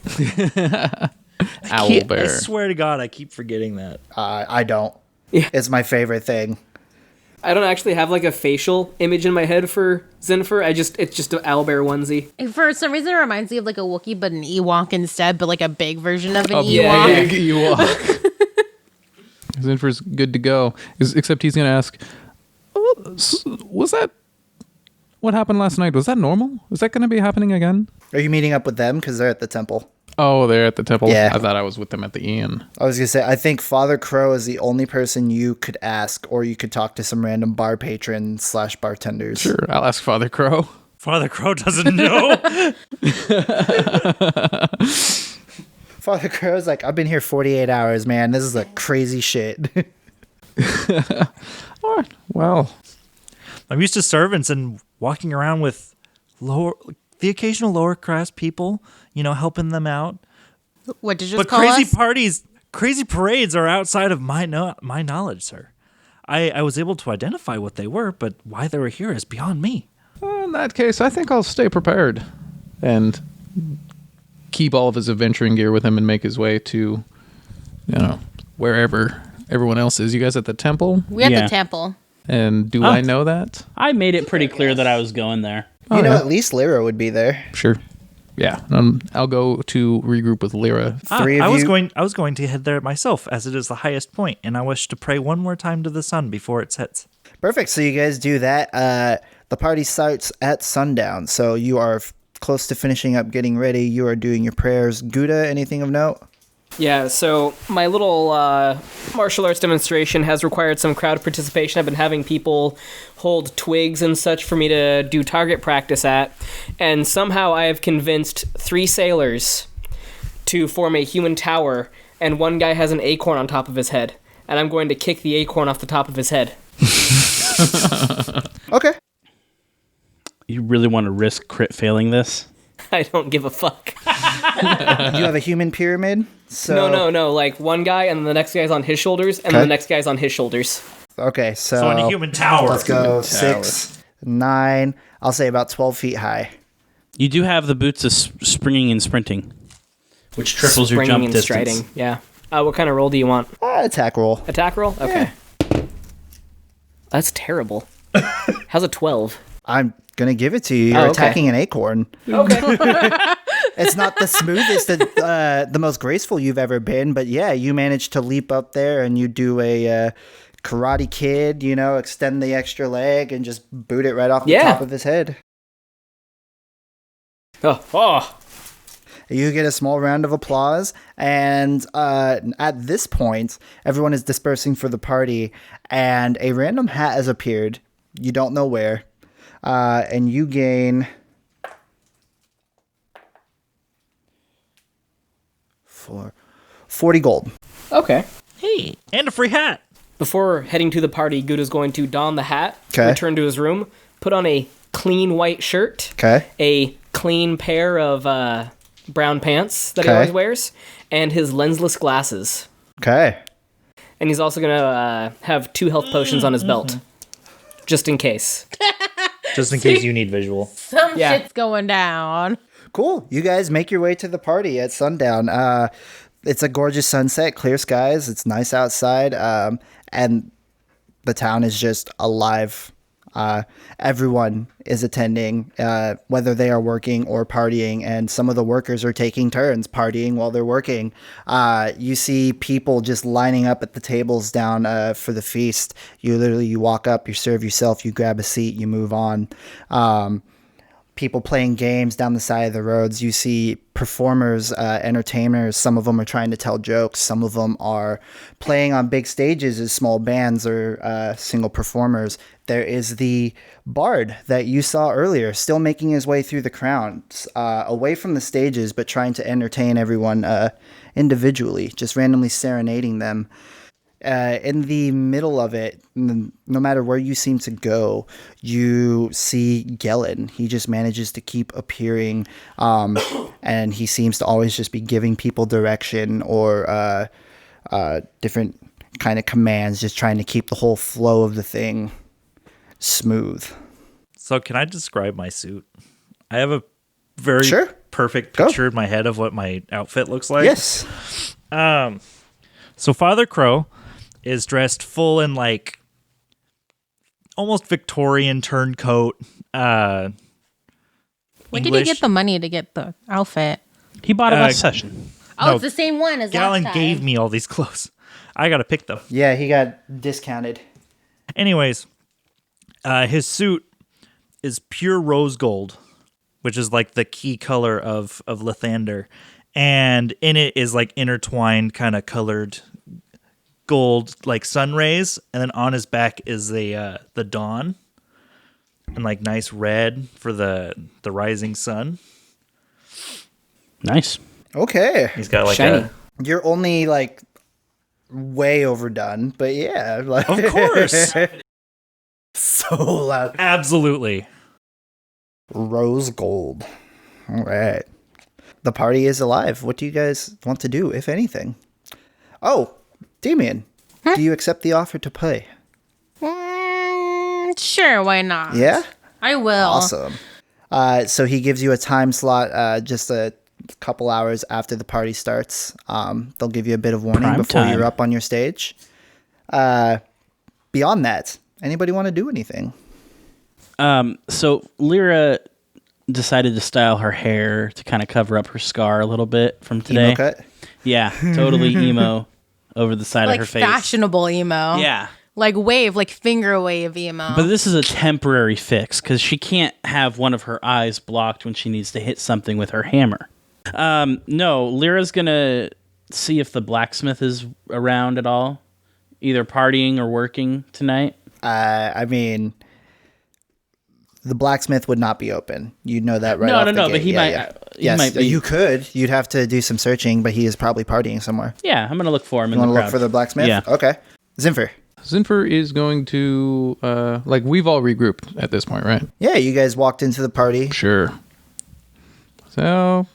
Owl I bear. swear to God, I keep forgetting that. I don't. Yeah. It's my favorite thing. I don't actually have like a facial image in my head for Zinfir. It's just an owlbear onesie. For some reason, it reminds me of like a Wookiee, but an Ewok instead, but like a big version of an Ewok. yeah. Big Ewok. Zinfir's good to go. Except he's going to ask, was that what happened last night? Was that normal? Is that going to be happening again? Are you meeting up with them? Because they're at the temple. Oh, they're at the temple. Yeah. I thought I was with them at the inn. I was going to say, I think Father Crow is the only person you could ask, or you could talk to some random bar patron / bartenders. Sure, I'll ask Father Crow. Father Crow doesn't know. Father Crow's like, I've been here 48 hours, man. This is a crazy shit. All right, well, I'm used to servants and walking around with the occasional lower class people, helping them out. What did you But call crazy us? parties, crazy parades are outside of my knowledge, sir. I was able to identify what they were, but why they were here is beyond me. in that case, I think I'll stay prepared and keep all of his adventuring gear with him and make his way to, wherever everyone else is. You guys at the temple? We at Yeah. the temple. And do I know that? I made it pretty clear that I was going there. At least Lyra would be there. Sure. Yeah. I'll go to regroup with Lyra. Three of I was you- going to head there myself, as it is the highest point, and I wish to pray one more time to the sun before it sets. Perfect. So you guys do that. The party starts at sundown. So you are close to finishing up getting ready. You are doing your prayers. Gude, anything of note? Yeah, so my little martial arts demonstration has required some crowd participation. I've been having people hold twigs and such for me to do target practice at, and somehow I have convinced 3 sailors to form a human tower, and one guy has an acorn on top of his head, and I'm going to kick the acorn off the top of his head. Okay. You really want to risk crit failing this? I don't give a fuck. You have a human pyramid. So No, like one guy and the next guy's on his shoulders, and then the next guy's on his shoulders. Okay, so So in a human tower. let's go 6, 9. I'll say about 12 feet high. You do have the boots of springing and sprinting, which triples your Springing jump and distance. striding. Yeah. What kind of roll do you want? Attack roll. Attack roll? Okay. That's terrible. How's a 12? I'm gonna give it to you. You're okay. attacking an acorn. Okay. It's not the smoothest, the most graceful you've ever been, but yeah, you managed to leap up there and you do a Karate Kid, extend the extra leg and just boot it right off the top of his head. Oh. You get a small round of applause, and at this point, everyone is dispersing for the party, and a random hat has appeared. You don't know where, and you gain 40 gold. Okay. Hey, and a free hat. Before heading to the party, Gude is going to don the hat, 'Kay. return to his room, put on a clean white shirt, Okay. a clean pair of brown pants that he 'Kay. always wears, and his lensless glasses. Okay. And he's also going to have 2 health potions on his belt, just in case. Just in case you need visual. Some Yeah. shit's going down. Cool. You guys make your way to the party at sundown. It's a gorgeous sunset, clear skies. It's nice outside, and the town is just alive. Everyone is attending, whether they are working or partying, and some of the workers are taking turns partying while they're working. You see people just lining up at the tables down for the feast. You walk up, you serve yourself, you grab a seat, you move on. People playing games down the side of the roads. You see performers, entertainers. Some of them are trying to tell jokes. Some of them are playing on big stages as small bands or single performers. There is the bard that you saw earlier, still making his way through the crowds, away from the stages, but trying to entertain everyone individually, just randomly serenading them. In the middle of it, no matter where you seem to go, you see Gellin. He just manages to keep appearing, and he seems to always just be giving people direction or different kind of commands, just trying to keep the whole flow of the thing smooth. So can I describe my suit? I have a very Sure. perfect Go. picture in my head of what my outfit looks like. Yes. So Father Crow is dressed full in like almost Victorian turncoat. Where did he English. get the money to get the outfit? He bought it last session. Oh, No, it's the same one as Gallon last time. gave me all these clothes. I gotta pick them. Yeah, he got discounted. Anyways, his suit is pure rose gold, which is like the key color of Lathander. And in it is like intertwined kind of colored gold like sun rays, and then on his back is the dawn and like nice red for the rising sun. Nice. Okay. He's got like Shiny. You're only like way overdone, but yeah. Like, of course. so loud. Absolutely. Rose gold. All right. The party is alive. What do you guys want to do, if anything? Oh, Damien, do you accept the offer to play? Sure, why not? Yeah? I will. Awesome. So he gives you a time slot just a couple hours after the party starts. They'll give you a bit of warning Prime before time. you're up on your stage. Beyond that, anybody want to do anything? So Lyra decided to style her hair to kind of cover up her scar a little bit from today. Emo cut? Yeah, totally emo over the side Like of her face. fashionable emo. Yeah. Like wave, like finger wave emo. But this is a temporary fix because she can't have one of her eyes blocked when she needs to hit something with her hammer. No, Lyra's going to see if the blacksmith is around at all, either partying or working tonight. I mean, the blacksmith would not be open. You'd know that right No, off no, the no, gate. but he Yeah, might- yeah. he Yes, might be- you could. You'd have to do some searching, but he is probably partying somewhere. Yeah, I'm going to look for him You in want the to crowd. look for the blacksmith? Yeah. Okay. Zinfir. Zinfir is going to, like, we've all regrouped at this point, right? Yeah, you guys walked into the party. Sure. So,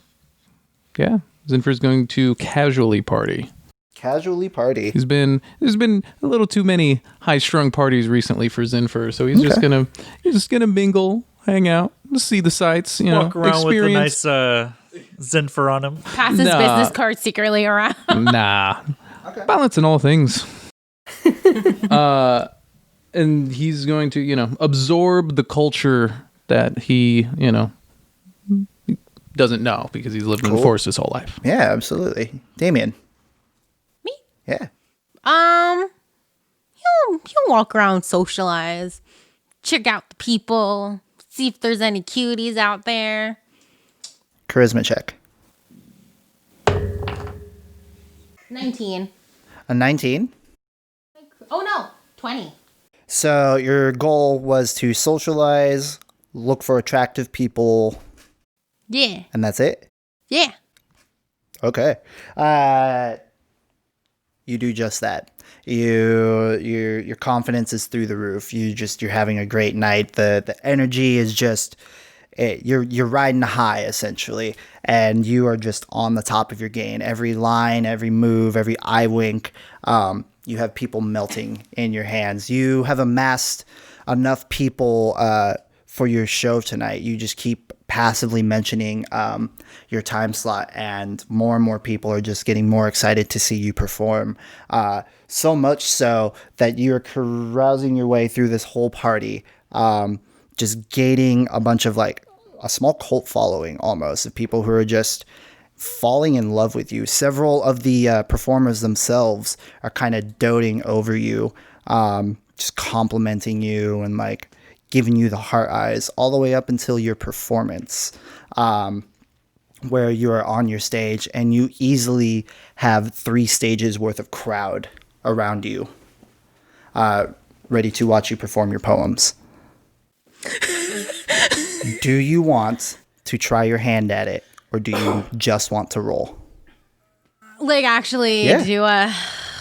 yeah, Zinfir's going to casually party. Casually party. There's been a little too many high-strung parties recently for Zinfir, so he's just gonna mingle, hang out, see the sights, Walk around experience. with a nice Zinfir on him. Pass his Nah. business card secretly around. Nah, balance in all things. And he's going to, absorb the culture that he, doesn't know because he's lived in the Cool. forest his whole life. Yeah, absolutely. Damien. Me? Yeah. He'll walk around, socialize, check out the people, see if there's any cuties out there. Charisma check. 19. A 19. Oh no, 20. So your goal was to socialize, look for attractive people, Yeah. and that's it? Yeah. Okay. You do just that. Your confidence is through the roof. You're having a great night. The energy is just you're riding a high essentially, and you are just on the top of your game. Every line, every move, every eye wink, you have people melting in your hands. You have amassed enough people for your show tonight. You just keep passively mentioning your time slot, and more people are just getting more excited to see you perform. So much so that you're carousing your way through this whole party. just gaining a bunch of like a small cult following almost of people who are just falling in love with you. Several of the performers themselves are kind of doting over you, just complimenting you and like giving you the heart eyes all the way up until your performance, where you are on your stage and you easily have 3 stages worth of crowd around you, ready to watch you perform your poems. Do you want to try your hand at it, or do you just want to roll? Like, actually Yeah. do a...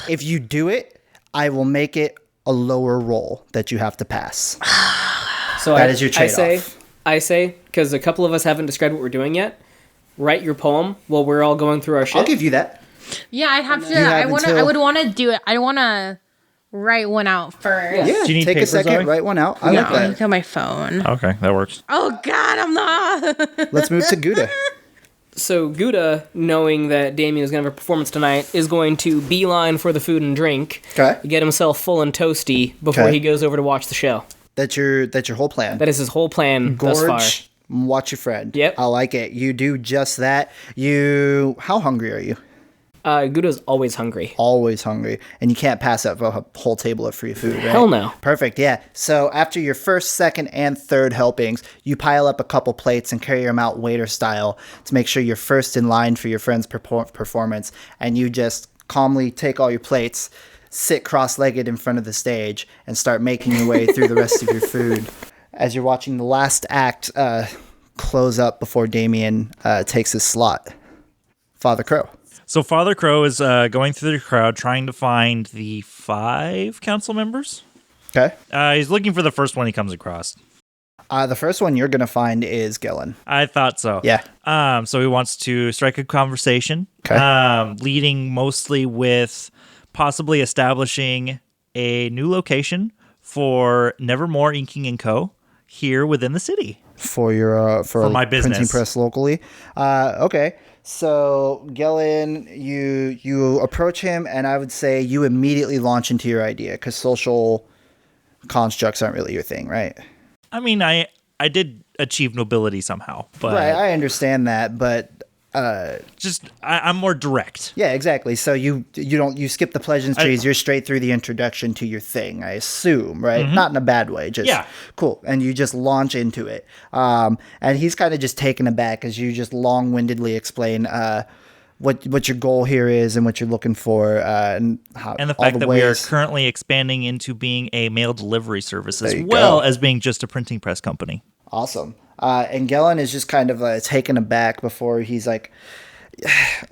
If you do it, I will make it a lower roll that you have to pass. So That is your trade-off. I say, because a couple of us haven't described what we're doing yet, write your poem while we're all going through our shit. I'll give you that. Yeah, I'd have to... You have I would want to do it. I want to write one out first. Yeah, Do you need take paper, a second, Zoe? write one out. I No, like I that. look at my phone. Okay, that works. Oh, God, I'm not... Let's move to Gude. So Gude, knowing that Damien is going to have a performance tonight, is going to beeline for the food and drink. Okay. Get himself full and toasty before Okay. he goes over to watch the show. That's your whole plan. That is his whole plan thus far. Gorge, watch your friend. Yep. I like it. You do just that. How hungry are you? Gude's always hungry. Always hungry. And you can't pass up a whole table of free food, right? Hell no. Perfect, yeah. So after your first, second, and third helpings, you pile up a couple plates and carry them out waiter style to make sure you're first in line for your friend's performance. And you just calmly take all your plates, sit cross-legged in front of the stage, and start making your way through the rest of your food. As you're watching the last act close up before Damien takes his slot. Father Crow. So Father Crow is going through the crowd trying to find the 5 council members. Okay. He's looking for the first one he comes across. The first one you're going to find is Gillen. I thought so. Yeah. So he wants to strike a conversation, Okay. leading mostly with possibly establishing a new location for Nevermore Inking & Co. here within the city. For your for my printing business. press locally. Okay. So Gillen, you approach him, and I would say you immediately launch into your idea because social constructs aren't really your thing, right? I mean, I did achieve nobility somehow, but Right. I understand that, but I'm more direct. yeah, exactly. So you skip the pleasantries. You're straight through the introduction to your thing, I assume, right? Not in a bad way. Just Yeah. cool. And you just launch into it. And he's kind of just taken aback as you just long-windedly explain what your goal here is and what you're looking for, and how And the all fact that we are ways. currently expanding into being a mail delivery service as There you well go. as being just a printing press company. Awesome. And Gellin is just kind of taken aback before he's like,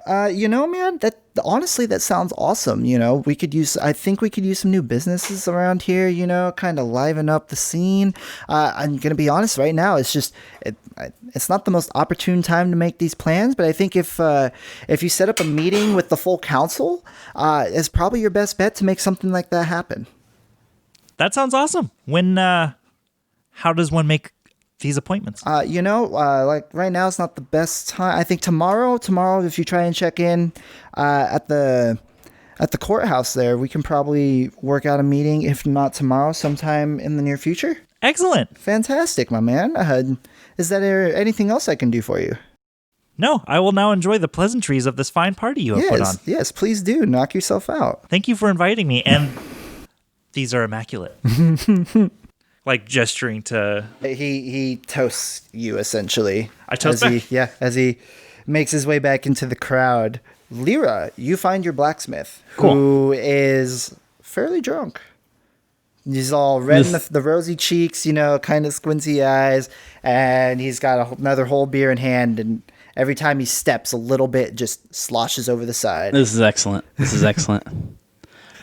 man, honestly, that sounds awesome. I think we could use some new businesses around here, kind of liven up the scene. I'm going to be honest right now. It's just, it's not the most opportune time to make these plans, but I think if you set up a meeting with the full council, it's probably your best bet to make something like that happen. That sounds awesome. How does one make these appointments? Like right now it's not the best time. I think tomorrow, if you try and check in at the courthouse there, we can probably work out a meeting. If not tomorrow, sometime in the near future. Excellent. Fantastic, my man. Is there anything else I can do for you? No, I will now enjoy the pleasantries of this fine party you have put on. Yes, please do. Knock yourself out. Thank you for inviting me, and these are immaculate. Like gesturing to... He toasts you essentially. I toast back. As he makes his way back into the crowd. Lyra, you find your blacksmith, who is fairly drunk. He's all red in the rosy cheeks, kind of squinty eyes, and he's got another whole beer in hand, and every time he steps, a little bit just sloshes over the side. This is excellent.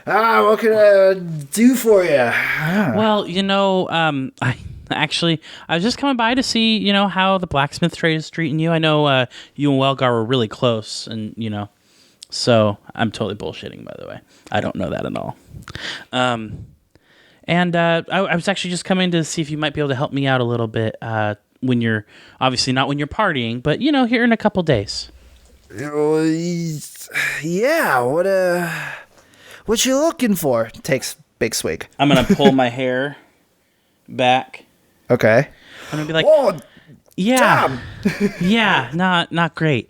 What can I do for you? Well, I was just coming by to see, how the blacksmith trade is treating you. I know you and Welgar were really close, and so I'm totally bullshitting, by the way. I don't know that at all. And I was actually just coming to see if you might be able to help me out a little bit when you're obviously not when you're partying, but here in a couple days. Yeah. What you looking for? Takes big swig. I'm gonna pull my hair back Okay. I'm gonna be like, Oh, yeah, yeah, not great.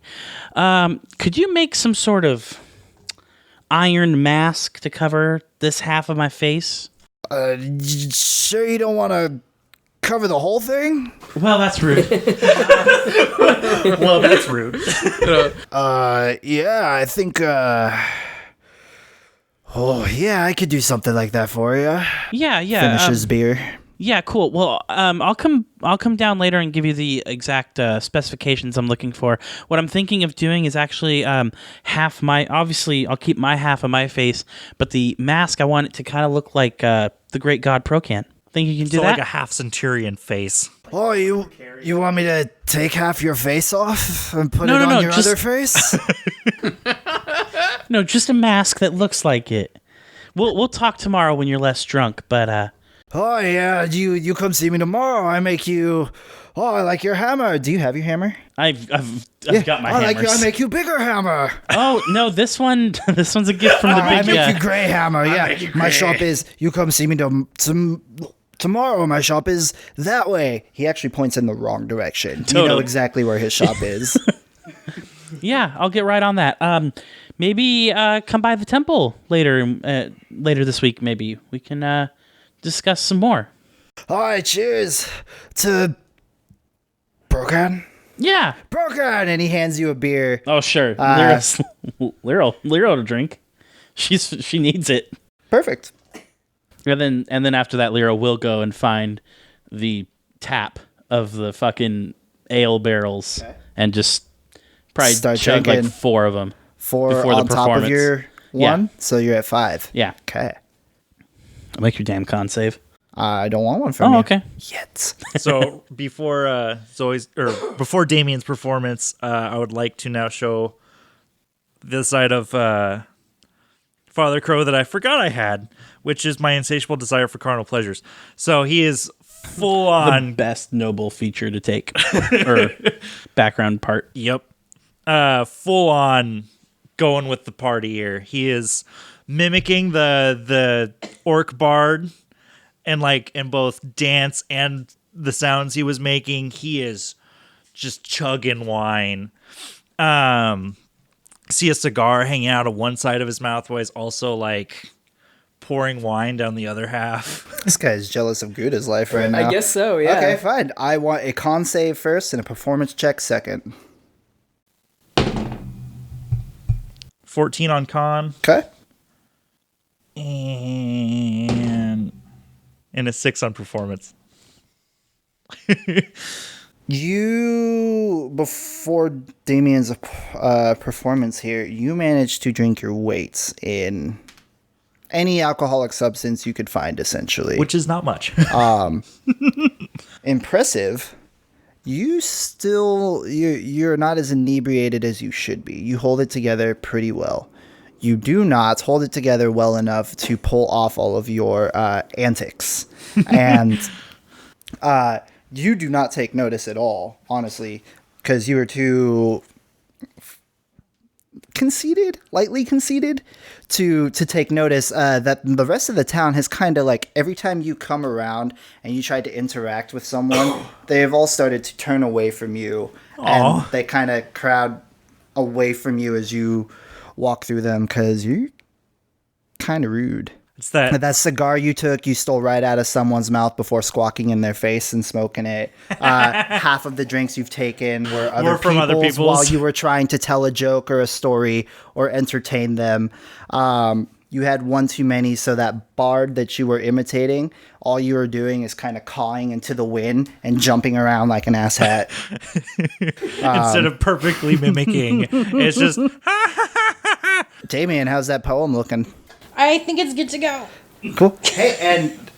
Could you make some sort of iron mask to cover this half of my face? sure you don't want to cover the whole thing? Well, that's rude. Well, that's rude. Yeah, I think, oh, yeah, I could do something like that for you. Yeah, yeah. Finishes beer. Yeah, cool. Well, I'll come down later and give you the exact specifications I'm looking for. What I'm thinking of doing is actually obviously I'll keep my half of my face, but the mask I want it to kind of look like the great god Procan. Think you can do So that? like a half centurion face. Oh, you want me to take half your face off and put it on your other face? No, just a mask that looks like it. We'll talk tomorrow when you're less drunk, but Oh, yeah, you come see me tomorrow. I make you... Oh, I like your hammer. Do you have your hammer? I've got my hammers. I make you bigger hammer. Oh no, this one's a gift from the I big. make you gray hammer. Yeah, my shop is. You come see me tomorrow. My shop is that way. He actually points in the wrong direction. You know Totally. exactly where his shop is. Yeah, I'll get right on that. Maybe come by the temple later this week. Maybe we can discuss some more. All right, cheers to Brokan. Yeah. Brokan, and he hands you a beer. Oh sure. Lyra to drink. She needs it. Perfect. And then after that, Lyra will go and find the tap of the fucking ale barrels and just probably Start chug like chugging. 4 of them. Four Before the on top of performance. your one, so you're at 5. Yeah. Okay. Make your damn con save. I don't want one from you. Oh, okay. Yet. So before before Damien's performance, I would like to now show the side of Father Crow that I forgot I had, which is my insatiable desire for carnal pleasures. So he is full on. Best noble feature to take. Or background part. Yep. Full on going with the party here. He is mimicking the orc bard and like in both dance and the sounds he was making. He is just chugging wine. See a cigar hanging out of one side of his mouth while he's also like pouring wine down the other half. This guy's jealous of Gude's life right now. I guess so, yeah. Okay, fine. I want a con save first and a performance check second. 14 on con Okay. and a 6 on performance. You, before Damien's performance here, you managed to drink your weight in any alcoholic substance you could find, essentially. Which is not much. Impressive. You still, you're not as inebriated as you should be. You hold it together pretty well. You do not hold it together well enough to pull off all of your antics. And you do not take notice at all, honestly, because you are too lightly conceited to take notice that the rest of the town has kind of like every time you come around and you try to interact with someone, they've all started to turn away from you. And they kind of crowd away from you as you walk through them because you're kind of rude. It's that cigar you took, you stole right out of someone's mouth before squawking in their face and smoking it. Half of the drinks you've taken were from other people's. while you were trying to tell a joke or a story or entertain them. You had one too many, so that bard that you were imitating, all you were doing is kind of cawing into the wind and jumping around like an asshat. instead of perfectly mimicking, it's just Damien, how's that poem looking? I think it's good to go. Cool. Hey, and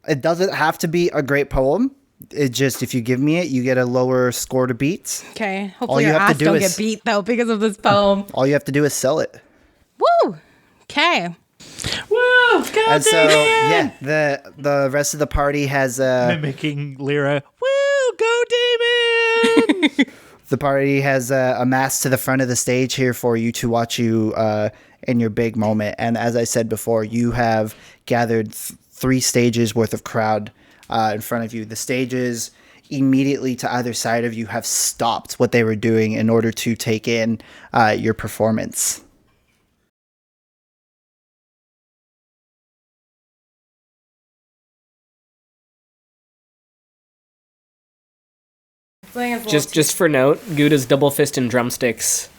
it doesn't have to be a great poem. It just, if you give me it, you get a lower score to beat. Okay. All Hopefully you your have to ass do don't is- get beat though because of this poem. All you have to do is sell it. Woo! Okay. Woo! And so, yeah, the rest of the party has mimicking Lyra. Woo! Go Damien! the party has amassed to the front of the stage here for you to watch you in your big moment. And as I said before, you have gathered 3 stages worth of crowd in front of you. The stages immediately to either side of you have stopped what they were doing in order to take in your performance. Just for note, Guda's double fist and drumsticks.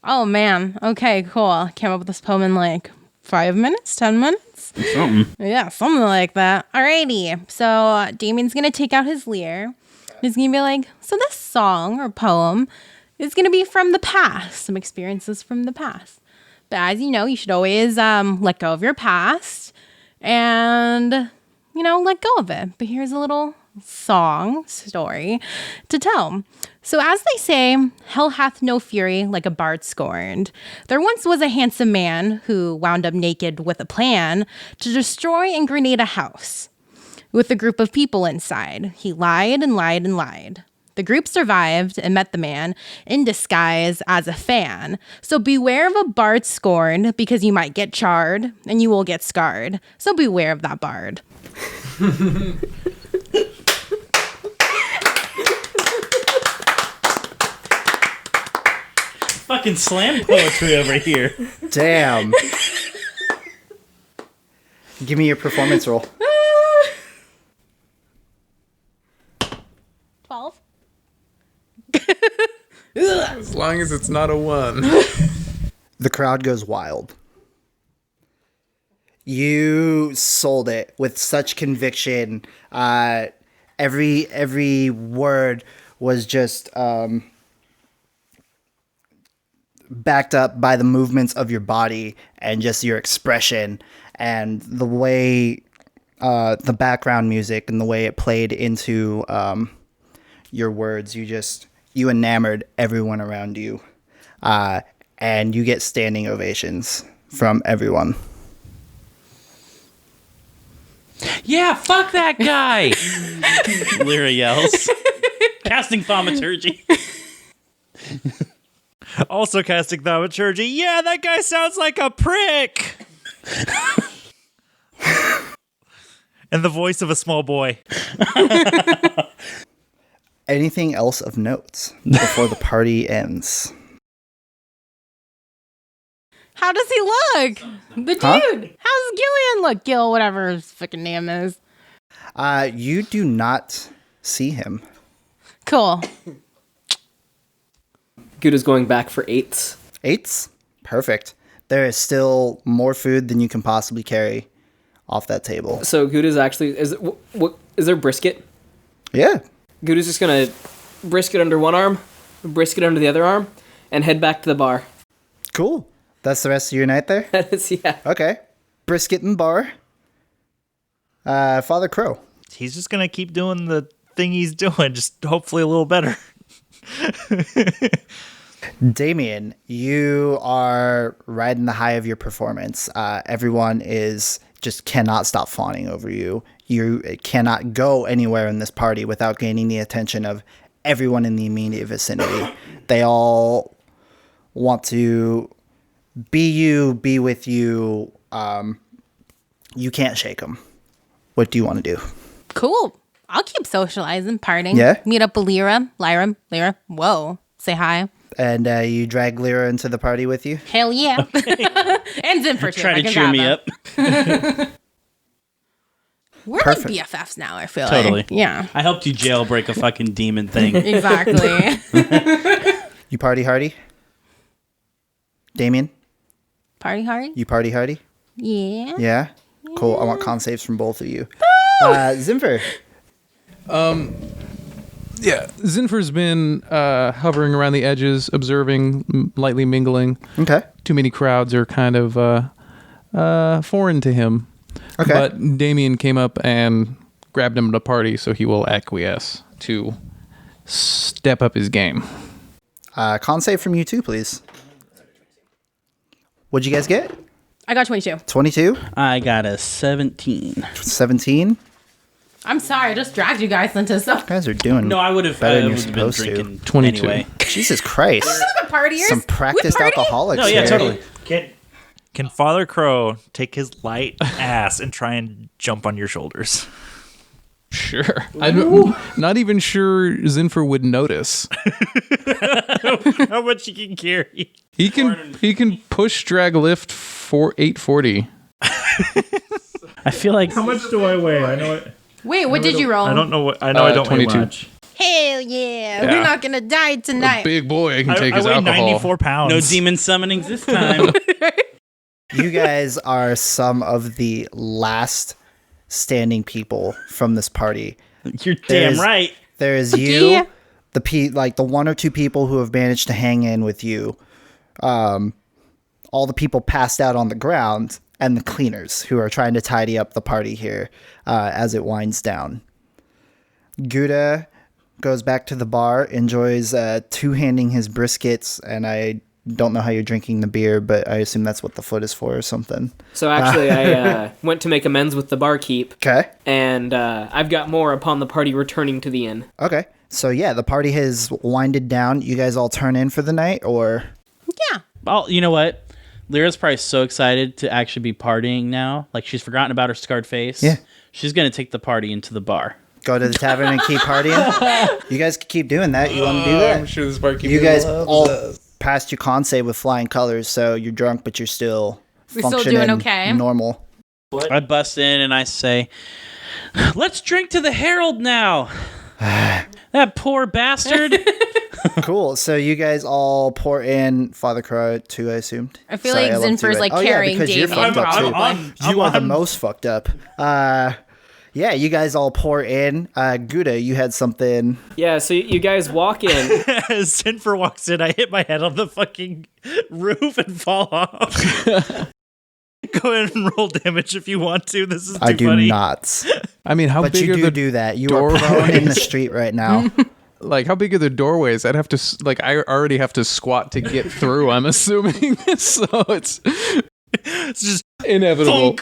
Oh man. Okay, cool. Came up with this poem in like 5 minutes, 10 minutes. Something. Yeah, something like that. Alrighty. So Damien's gonna take out his lyre. He's gonna be like, so this song or poem is gonna be from the past, some experiences from the past. But as you know, you should always let go of your past and let go of it. But here's a little song story to tell. So as they say, hell hath no fury like a bard scorned. There once was a handsome man who wound up naked with a plan to destroy and grenade a house with a group of people inside. He lied and lied and lied. The group survived and met the man in disguise as a fan. So beware of a bard scorned, because you might get charred and you will get scarred. So beware of that bard. Fucking slam poetry over here. Damn. Give me your performance roll. 12. As long as it's not a 1. The crowd goes wild. You sold it with such conviction. Every word was just backed up by the movements of your body and just your expression and the way the background music and the way it played into your words. You enamored everyone around you, and you get standing ovations from everyone. Yeah, fuck that guy. Lyra yells. Casting thaumaturgy. Also casting thaumaturgy. Yeah, that guy sounds like a prick. And the voice of a small boy. Anything else of note before the party ends? How does he look? The dude. Huh? How's Gillian look? Gil, whatever his fucking name is. You do not see him. Cool. Guda's going back for 8s. 8s? Perfect. There is still more food than you can possibly carry off that table. So Guda's actually is there brisket? Yeah. Guda's just gonna brisket under one arm, brisket under the other arm, and head back to the bar. Cool. That's the rest of your night there? That is, yeah. Okay. Brisket and bar. Father Crow. He's just going to keep doing the thing he's doing, just hopefully a little better. Damien, you are riding the high of your performance. Everyone just cannot stop fawning over you. You cannot go anywhere in this party without gaining the attention of everyone in the immediate vicinity. They all want to be with you. You can't shake them. What do you want to do? Cool. I'll keep socializing, partying. Yeah? Meet up with Lyra. Whoa. Say hi. And you drag Lyra into the party with you? Hell yeah. And Zinfir too. Try to I can cheer grab me him. up. We're Perfect. like BFFs now, I feel Totally. like. Yeah. I helped you jailbreak a fucking demon thing. Exactly. You party hardy? Damien? Party hard? You party hardy? Yeah. Yeah? Cool. I want con saves from both of you. Zinfir. Yeah, Zinfir's been hovering around the edges, observing, lightly mingling. Okay. Too many crowds are kind of foreign to him. Okay. But Damien came up and grabbed him at a party, so he will acquiesce to step up his game. Con save from you too, please. What'd you guys get? I got 22. 22? I got a 17. 17? I'm sorry, I just dragged you guys into stuff. You guys are doing No, I would have better than you're been supposed to. drinking 22. anyway. Jesus Christ. Partiers? Some practiced We party? alcoholics No, yeah, here. totally. Can Can Father Crow take his light ass and try and jump on your shoulders? Sure. I'm not even sure Zinfir would notice. How much he can carry? He can push, drag, lift for 840. I feel like How much do I weigh? I know it. Wait, what did you roll? I don't know what. I know I don't 22. weigh much. Hell yeah. We're not going to die tonight. A big boy can take I his weigh alcohol. 94 pounds. no demon summonings this time. You guys are some of the last standing people from this party. You're damn There's- right. There is you, the one or two people who have managed to hang in with you, all the people passed out on the ground, and the cleaners who are trying to tidy up the party here as it winds down. Gude goes back to the bar, enjoys two-handing his briskets, and I don't know how you're drinking the beer, but I assume that's what the foot is for or something. So actually, I went to make amends with the barkeep, Okay. and I've got more upon the party returning to the inn. Okay. So yeah, the party has winded down. You guys all turn in for the night, or Yeah. Well, you know what? Lyra's probably so excited to actually be partying now. Like, she's forgotten about her scarred face. Yeah. She's going to take the party into the bar. go to the tavern and keep partying? You guys can keep doing that. You want to do that? I'm sure this barkeep You guys loves all us. passed your con save with flying colors, so you're drunk, but you're still We're still functioning doing okay. normal. I bust in and I say, let's drink to the Herald now. That poor bastard. Cool. So you guys all pour in Father Crow too, I assumed. I feel Sorry, like looked Zinfir's too like right. carrying because you're Damien. fucked up too. probably. You are the most fucked up. Yeah, you guys all pour in. Gude, you had something. Yeah, so you guys walk in. As Zinfir walks in, I hit my head on the fucking roof and fall off. Go ahead and roll damage if you want to. This is too I do funny. not. I mean, how But big you are do the do that. You are prone in the street right now. how big are the doorways? I'd have to I already have to squat to get through. I'm assuming, so it's just inevitable.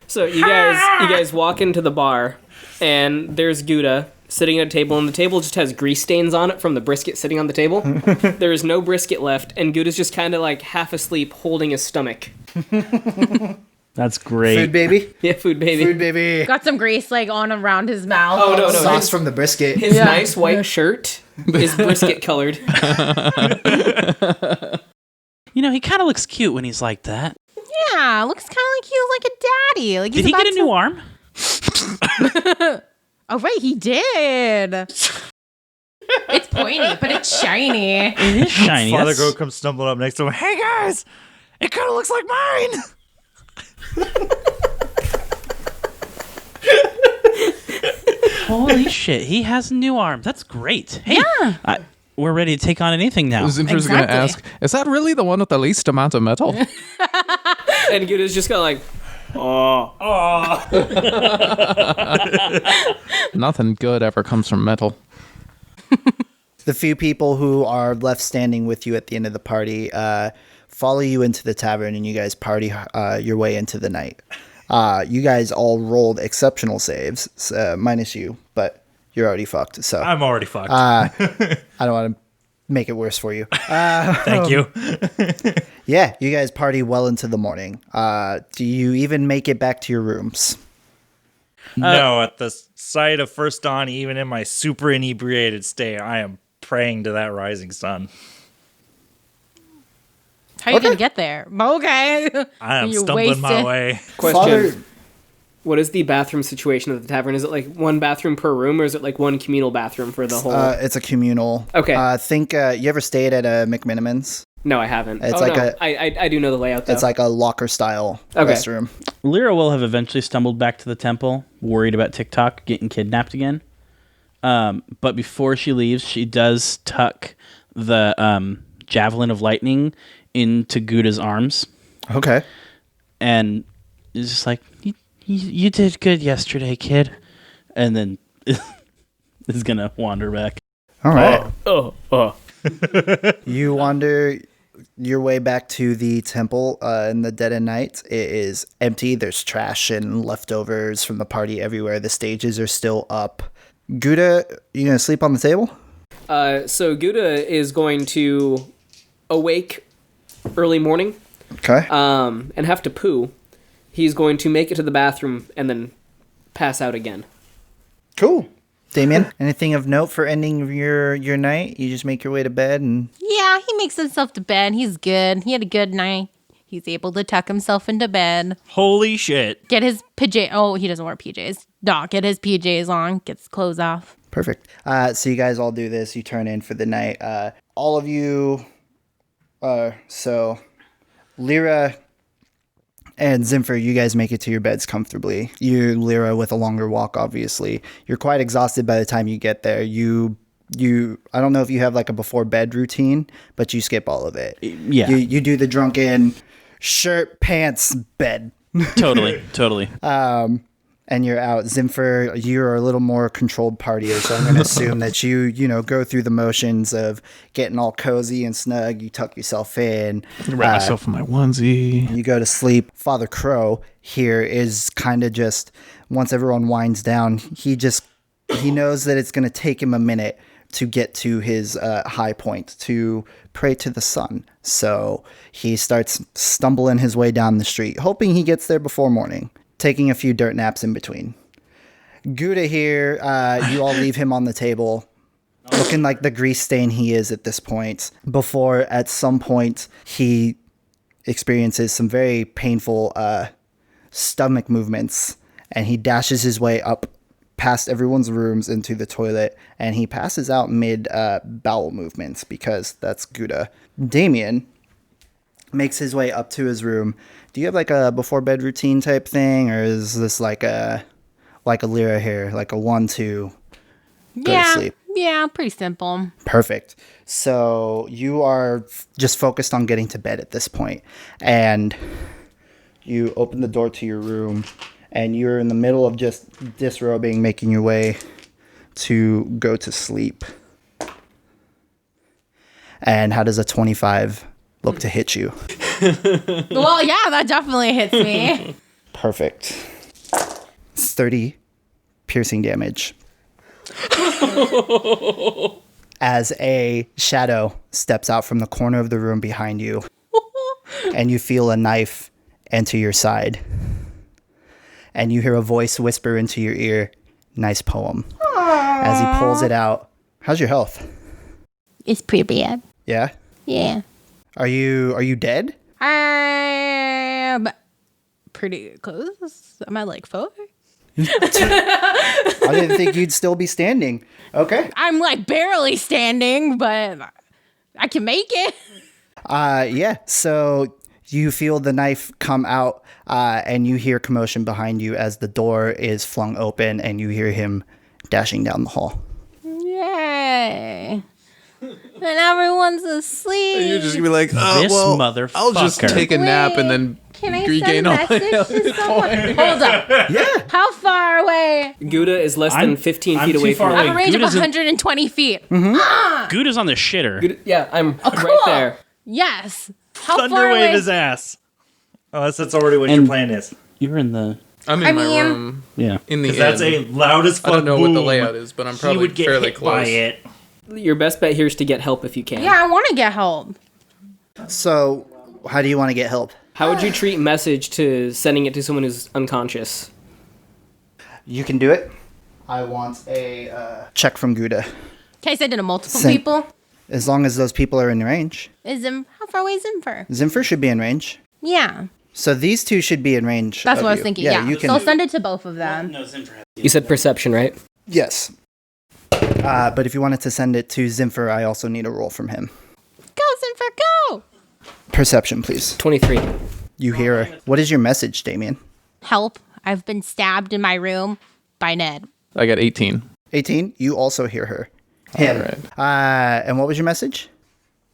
So you guys walk into the bar, and there's Gude sitting at a table, and the table just has grease stains on it from the brisket sitting on the table. There is no brisket left, and Gude's just kind of like half asleep, holding his stomach. That's great. Food baby. Yeah, food baby. Food baby. Got some grease like on around his mouth. Oh no, Sauce from the brisket. His nice white shirt is brisket colored. You know, he kind of looks cute when he's like that. Yeah, looks kind of like he was like a daddy. Like Did he get a new arm? Oh right, he did. It's pointy, but it's shiny. It is shiny. Father That's- Crow comes stumbling up next to him. Hey guys, it kind of looks like mine. Holy shit, he has a new arm. That's great. Hey, Yeah. we're ready to take on anything now. Zinfir's going to ask, Exactly. is that really the one with the least amount of metal? And Gude's just kind of like, Nothing good ever comes from metal. The few people who are left standing with you at the end of the party follow you into the tavern, and you guys party your way into the night. You guys all rolled exceptional saves, minus you, but you're already fucked. So I'm already fucked. I don't want to make it worse for you. Thank you. Yeah, you guys party well into the morning. Do you even make it back to your rooms? No, at the sight of first dawn, even in my super inebriated state, I am praying to that rising sun. How are you gonna get there? Okay. I am You stumbling my wasted. way. question. Father, What is the bathroom situation at the tavern? Is it like one bathroom per room, or is it like one communal bathroom for the whole? it's a communal. Okay. Think you ever stayed at a McMiniman's? No, I haven't. It's oh, like no. I do know the layout though. It's like a locker style Okay. restroom. Lyra will have eventually stumbled back to the temple, worried about Tik Tock getting kidnapped again. But before she leaves, she does tuck the javelin of lightning into Guda's arms, Okay. and is just like, "You did good yesterday, kid," and then is gonna wander back. All right. oh. You wander your way back to the temple in the dead of night. It is empty. There's trash and leftovers from the party everywhere. The stages are still up. Gude, you gonna sleep on the table? So Gude is going to awake early morning Okay. and have to poo, he's going to make it to the bathroom and then pass out again. Cool. Damien, anything of note for ending your night? You just make your way to bed and... Yeah, he makes himself to bed. He's good. He had a good night. He's able to tuck himself into bed. Holy shit. Get his PJ. Oh, he doesn't wear PJs. Get his PJs on. Get his clothes off. Perfect. So you guys all do this. You turn in for the night. All of you... so Lyra and Zinfir, you guys make it to your beds comfortably. You, Lyra, with a longer walk, obviously. You're quite exhausted by the time you get there. You I don't know if you have like a before bed routine, but you skip all of it. Yeah. You do the drunken shirt, pants, bed. Totally. And you're out. Zinfir, you're a little more controlled partier, so I'm going to assume that you go through the motions of getting all cozy and snug. You tuck yourself in. Wrap myself in my onesie. You go to sleep. Father Crow here is kind of just, once everyone winds down, he knows that it's going to take him a minute to get to his high point, to pray to the sun. So he starts stumbling his way down the street, hoping he gets there before morning, taking a few dirt naps in between. Gude here, you all leave him on the table, looking like the grease stain he is at this point, before at some point he experiences some very painful stomach movements, and he dashes his way up past everyone's rooms into the toilet, and he passes out mid bowel movements, because that's Gude. Damien makes his way up to his room. Do you have like a before bed routine type thing, or is this like a Lyra here, like a 1-2 go to sleep? Yeah, pretty simple. Perfect. So you are just focused on getting to bed at this point, and you open the door to your room, and you're in the middle of just disrobing, making your way to go to sleep. And how does a 25 look to hit you? Well, yeah, that definitely hits me. Perfect. 30 piercing damage. As a shadow steps out from the corner of the room behind you, and you feel a knife enter your side. And you hear a voice whisper into your ear, "Nice poem." Aww. As he pulls it out. How's your health? It's pretty bad. Yeah? Yeah. Are you dead? I'm pretty close. I'm at like 4. I didn't think you'd still be standing. Okay. I'm like barely standing, but I can make it. Yeah. So you feel the knife come out, and you hear commotion behind you as the door is flung open, and you hear him dashing down the hall. Yay. And everyone's asleep. And you're just gonna be like, oh, This well, motherfucker. I'll just take a nap and then Can I regain send all a my message health to someone? Hold up. Yeah. How far away? Gude is less than 15 I'm feet too away far from I away. have a range of Gude is in- 120 feet. Gude is on the shitter. Gude, yeah, I'm cool. right there. Yes. How far Thunderwave away? his ass. Oh, that's already what your And- plan is. You're in the... I'm in I my mean- room Yeah. in the inn. That's a loud as fuck I don't know what the boom. layout is, but I'm He probably would get fairly hit close. by it. Your best bet here is to get help if you can. Yeah, I want to get help. So how do you want to get help? How would you treat message to sending it to someone who's unconscious? You can do it. I want a check from Gude. Can I send it to multiple Send- people? As long as those people are in range. How far away is Zinfir? Zinfir should be in range. Yeah. So these two should be in range. That's of what I was you. thinking. Yeah. You can. So I'll send it to both of them. You said perception, right? Yes. But if you wanted to send it to Zinfir, I also need a roll from him. Go, Zinfir, go! Perception, please. 23. You hear her. What is your message, Damien? Help. I've been stabbed in my room by Ned. I got 18. 18. You also hear her. Him. All right. And what was your message?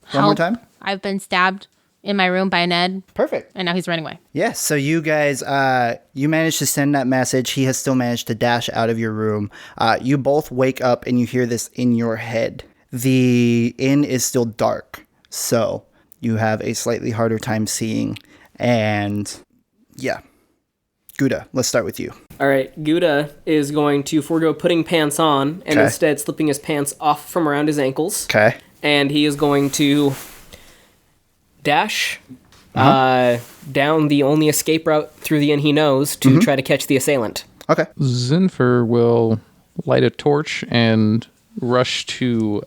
One Help. more time. I've been stabbed in my room by Ned, Perfect. and now he's running away. Yeah, so you guys, you managed to send that message. He has still managed to dash out of your room. You both wake up and you hear this in your head. The inn is still dark, so you have a slightly harder time seeing. And yeah, Gude, let's start with you. All right, Gude is going to forego putting pants on and Okay. instead slipping his pants off from around his ankles. Okay. And he is going to dash down the only escape route through the inn he knows to try to catch the assailant. Okay. Zinfir will light a torch and rush to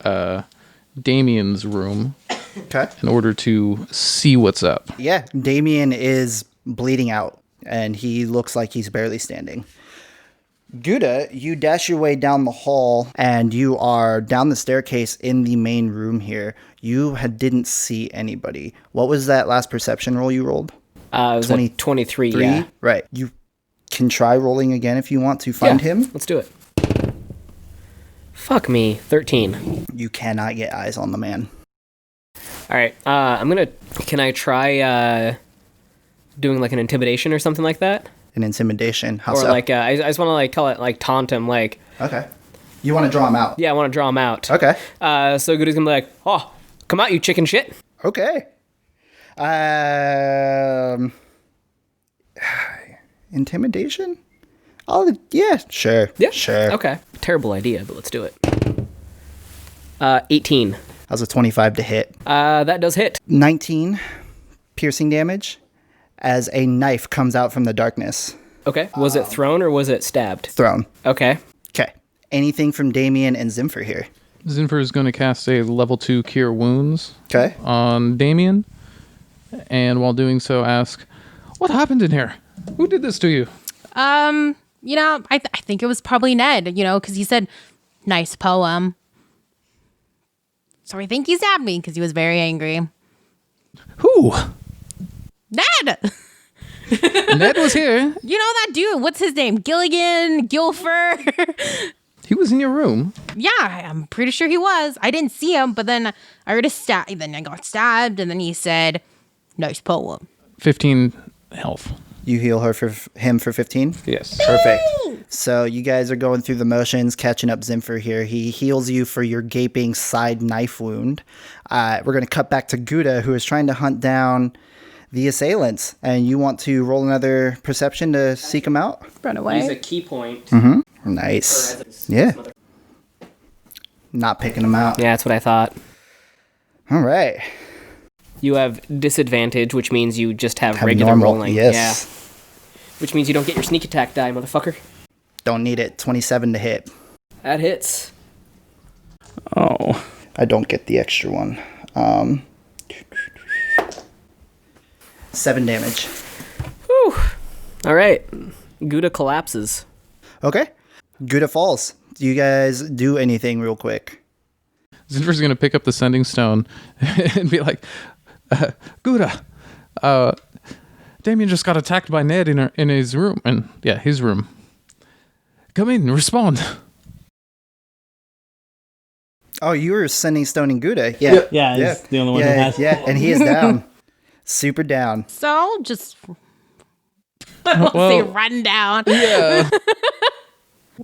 Damien's room Okay. in order to see what's up. Yeah, Damien is bleeding out, and he looks like he's barely standing. Gude, you dash your way down the hall, and you are down the staircase in the main room here. You didn't see anybody. What was that last perception roll you rolled? It was 23, yeah. Right. You can try rolling again if you want to find him. Let's do it. Fuck me, 13. You cannot get eyes on the man. All right, can I try doing like an intimidation or something like that? An intimidation. How Or so? like, I just want to like call it like taunt him, like, Okay. You want to draw him out? yeah, I want to draw him out. Okay. So Goody's gonna be like, oh, come out, you chicken shit. Okay. Intimidation? Yeah, sure. Yeah, Sure. Okay, terrible idea, but let's do it. 18. That was a 25 to hit. That does hit. 19 piercing damage as a knife comes out from the darkness. Okay, was it thrown or was it stabbed? Thrown. Okay. Okay. Anything from Damien and Zinfir here? Zinfir is going to cast a level 2 Cure Wounds Okay. on Damien, and while doing so ask, what happened in here? Who did this to you? I think it was probably Ned, because he said, nice poem. So I think he stabbed me because he was very angry. Who? Ned! Ned was here. You know that dude, what's his name? Gilligan? Gilfer? He was in your room. Yeah, I'm pretty sure he was. I didn't see him, but then I heard a stab. Then I got stabbed, and then he said, nice poem. 15 health. You heal him for 15? Yes. Perfect. So you guys are going through the motions, catching up Zinfir here. He heals you for your gaping side knife wound. We're going to cut back to Gude, who is trying to hunt down the assailants. And you want to roll another perception to seek them out? Run away. Use a key point. Nice. Yeah. Not picking them out. Yeah, that's what I thought. All right. You have disadvantage, which means you just have regular normal, rolling. yes. Yeah. Which means you don't get your sneak attack die, motherfucker. Don't need it. 27 to hit. That hits. Oh. I don't get the extra one. 7 damage. Whew. All right. Gude collapses. Okay. Gude falls. Do you guys do anything real quick? Zinfir's going to pick up the sending stone and be like, Gude, Damien just got attacked by Ned in his room. And yeah, his room. Come in, respond. Oh, you were sending stone and Gude. Yeah. Yeah, he's the only one who Yeah, has. yeah, and he is down. Super down. So I'll just say run down. Yeah.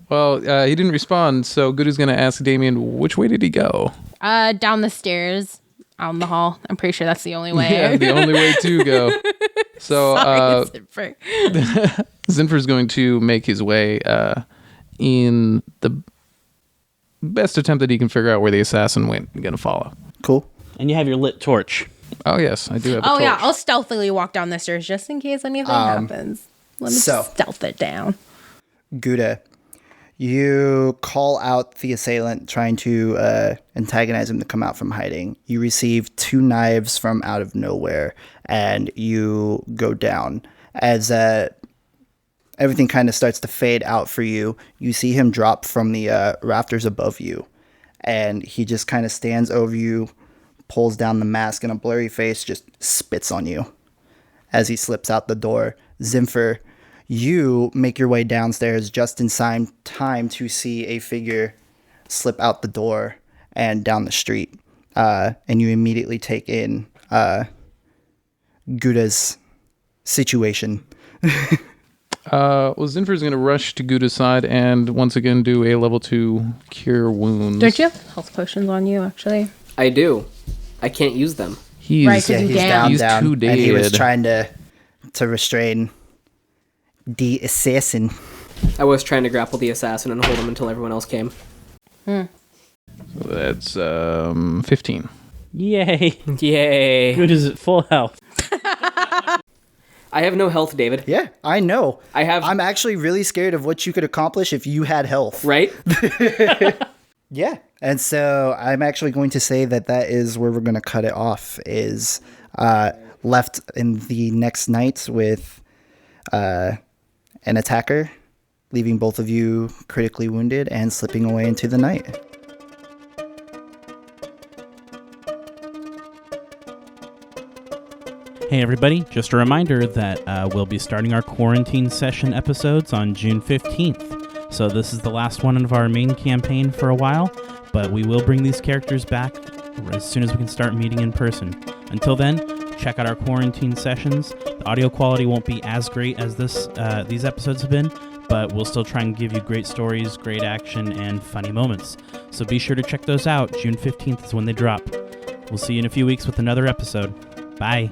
Well, he didn't respond, so Goody's going to ask Damien, which way did he go? Down the stairs, out in the hall. I'm pretty sure that's the only way. Yeah, the only way to go. So Sorry, Zinfir. Zinfir's going to make his way in the best attempt that he can figure out where the assassin went. Going to follow. Cool. And you have your lit torch. Oh, yes, I do have a Oh, torch. yeah, I'll stealthily walk down the stairs just in case anything happens. Let me so- stealth it down. Gude, you call out the assailant trying to antagonize him to come out from hiding. You receive 2 knives from out of nowhere, and you go down. As everything kind of starts to fade out for you, you see him drop from the rafters above you, and he just kind of stands over you, pulls down the mask, and a blurry face just spits on you as he slips out the door. Zinfir, you make your way downstairs just in time to see a figure slip out the door and down the street. And you immediately take in Gude's situation. Well, Zinfir's going to rush to Guda's side and once again do a level 2 Cure Wounds. Don't you have health potions on you, actually? I do. I can't use them. He's, Right, 'cause Yeah, he's he's down. He's down. too And he was dead. trying to restrain the assassin. I was trying to grapple the assassin and hold him until everyone else came. That's 15. Yay. Yay. Good is at full health. I have no health, David. Yeah, I know. I'm actually really scared of what you could accomplish if you had health. Right? Yeah. And so I'm actually going to say that is where we're going to cut it off, is left in the next night with an attacker, leaving both of you critically wounded and slipping away into the night. Hey everybody, just a reminder that we'll be starting our quarantine session episodes on June 15th. So this is the last one of our main campaign for a while, but we will bring these characters back as soon as we can start meeting in person. Until then, check out our quarantine sessions. The audio quality won't be as great as these episodes have been, but we'll still try and give you great stories, great action, and funny moments. So be sure to check those out. June 15th is when they drop. We'll see you in a few weeks with another episode. Bye.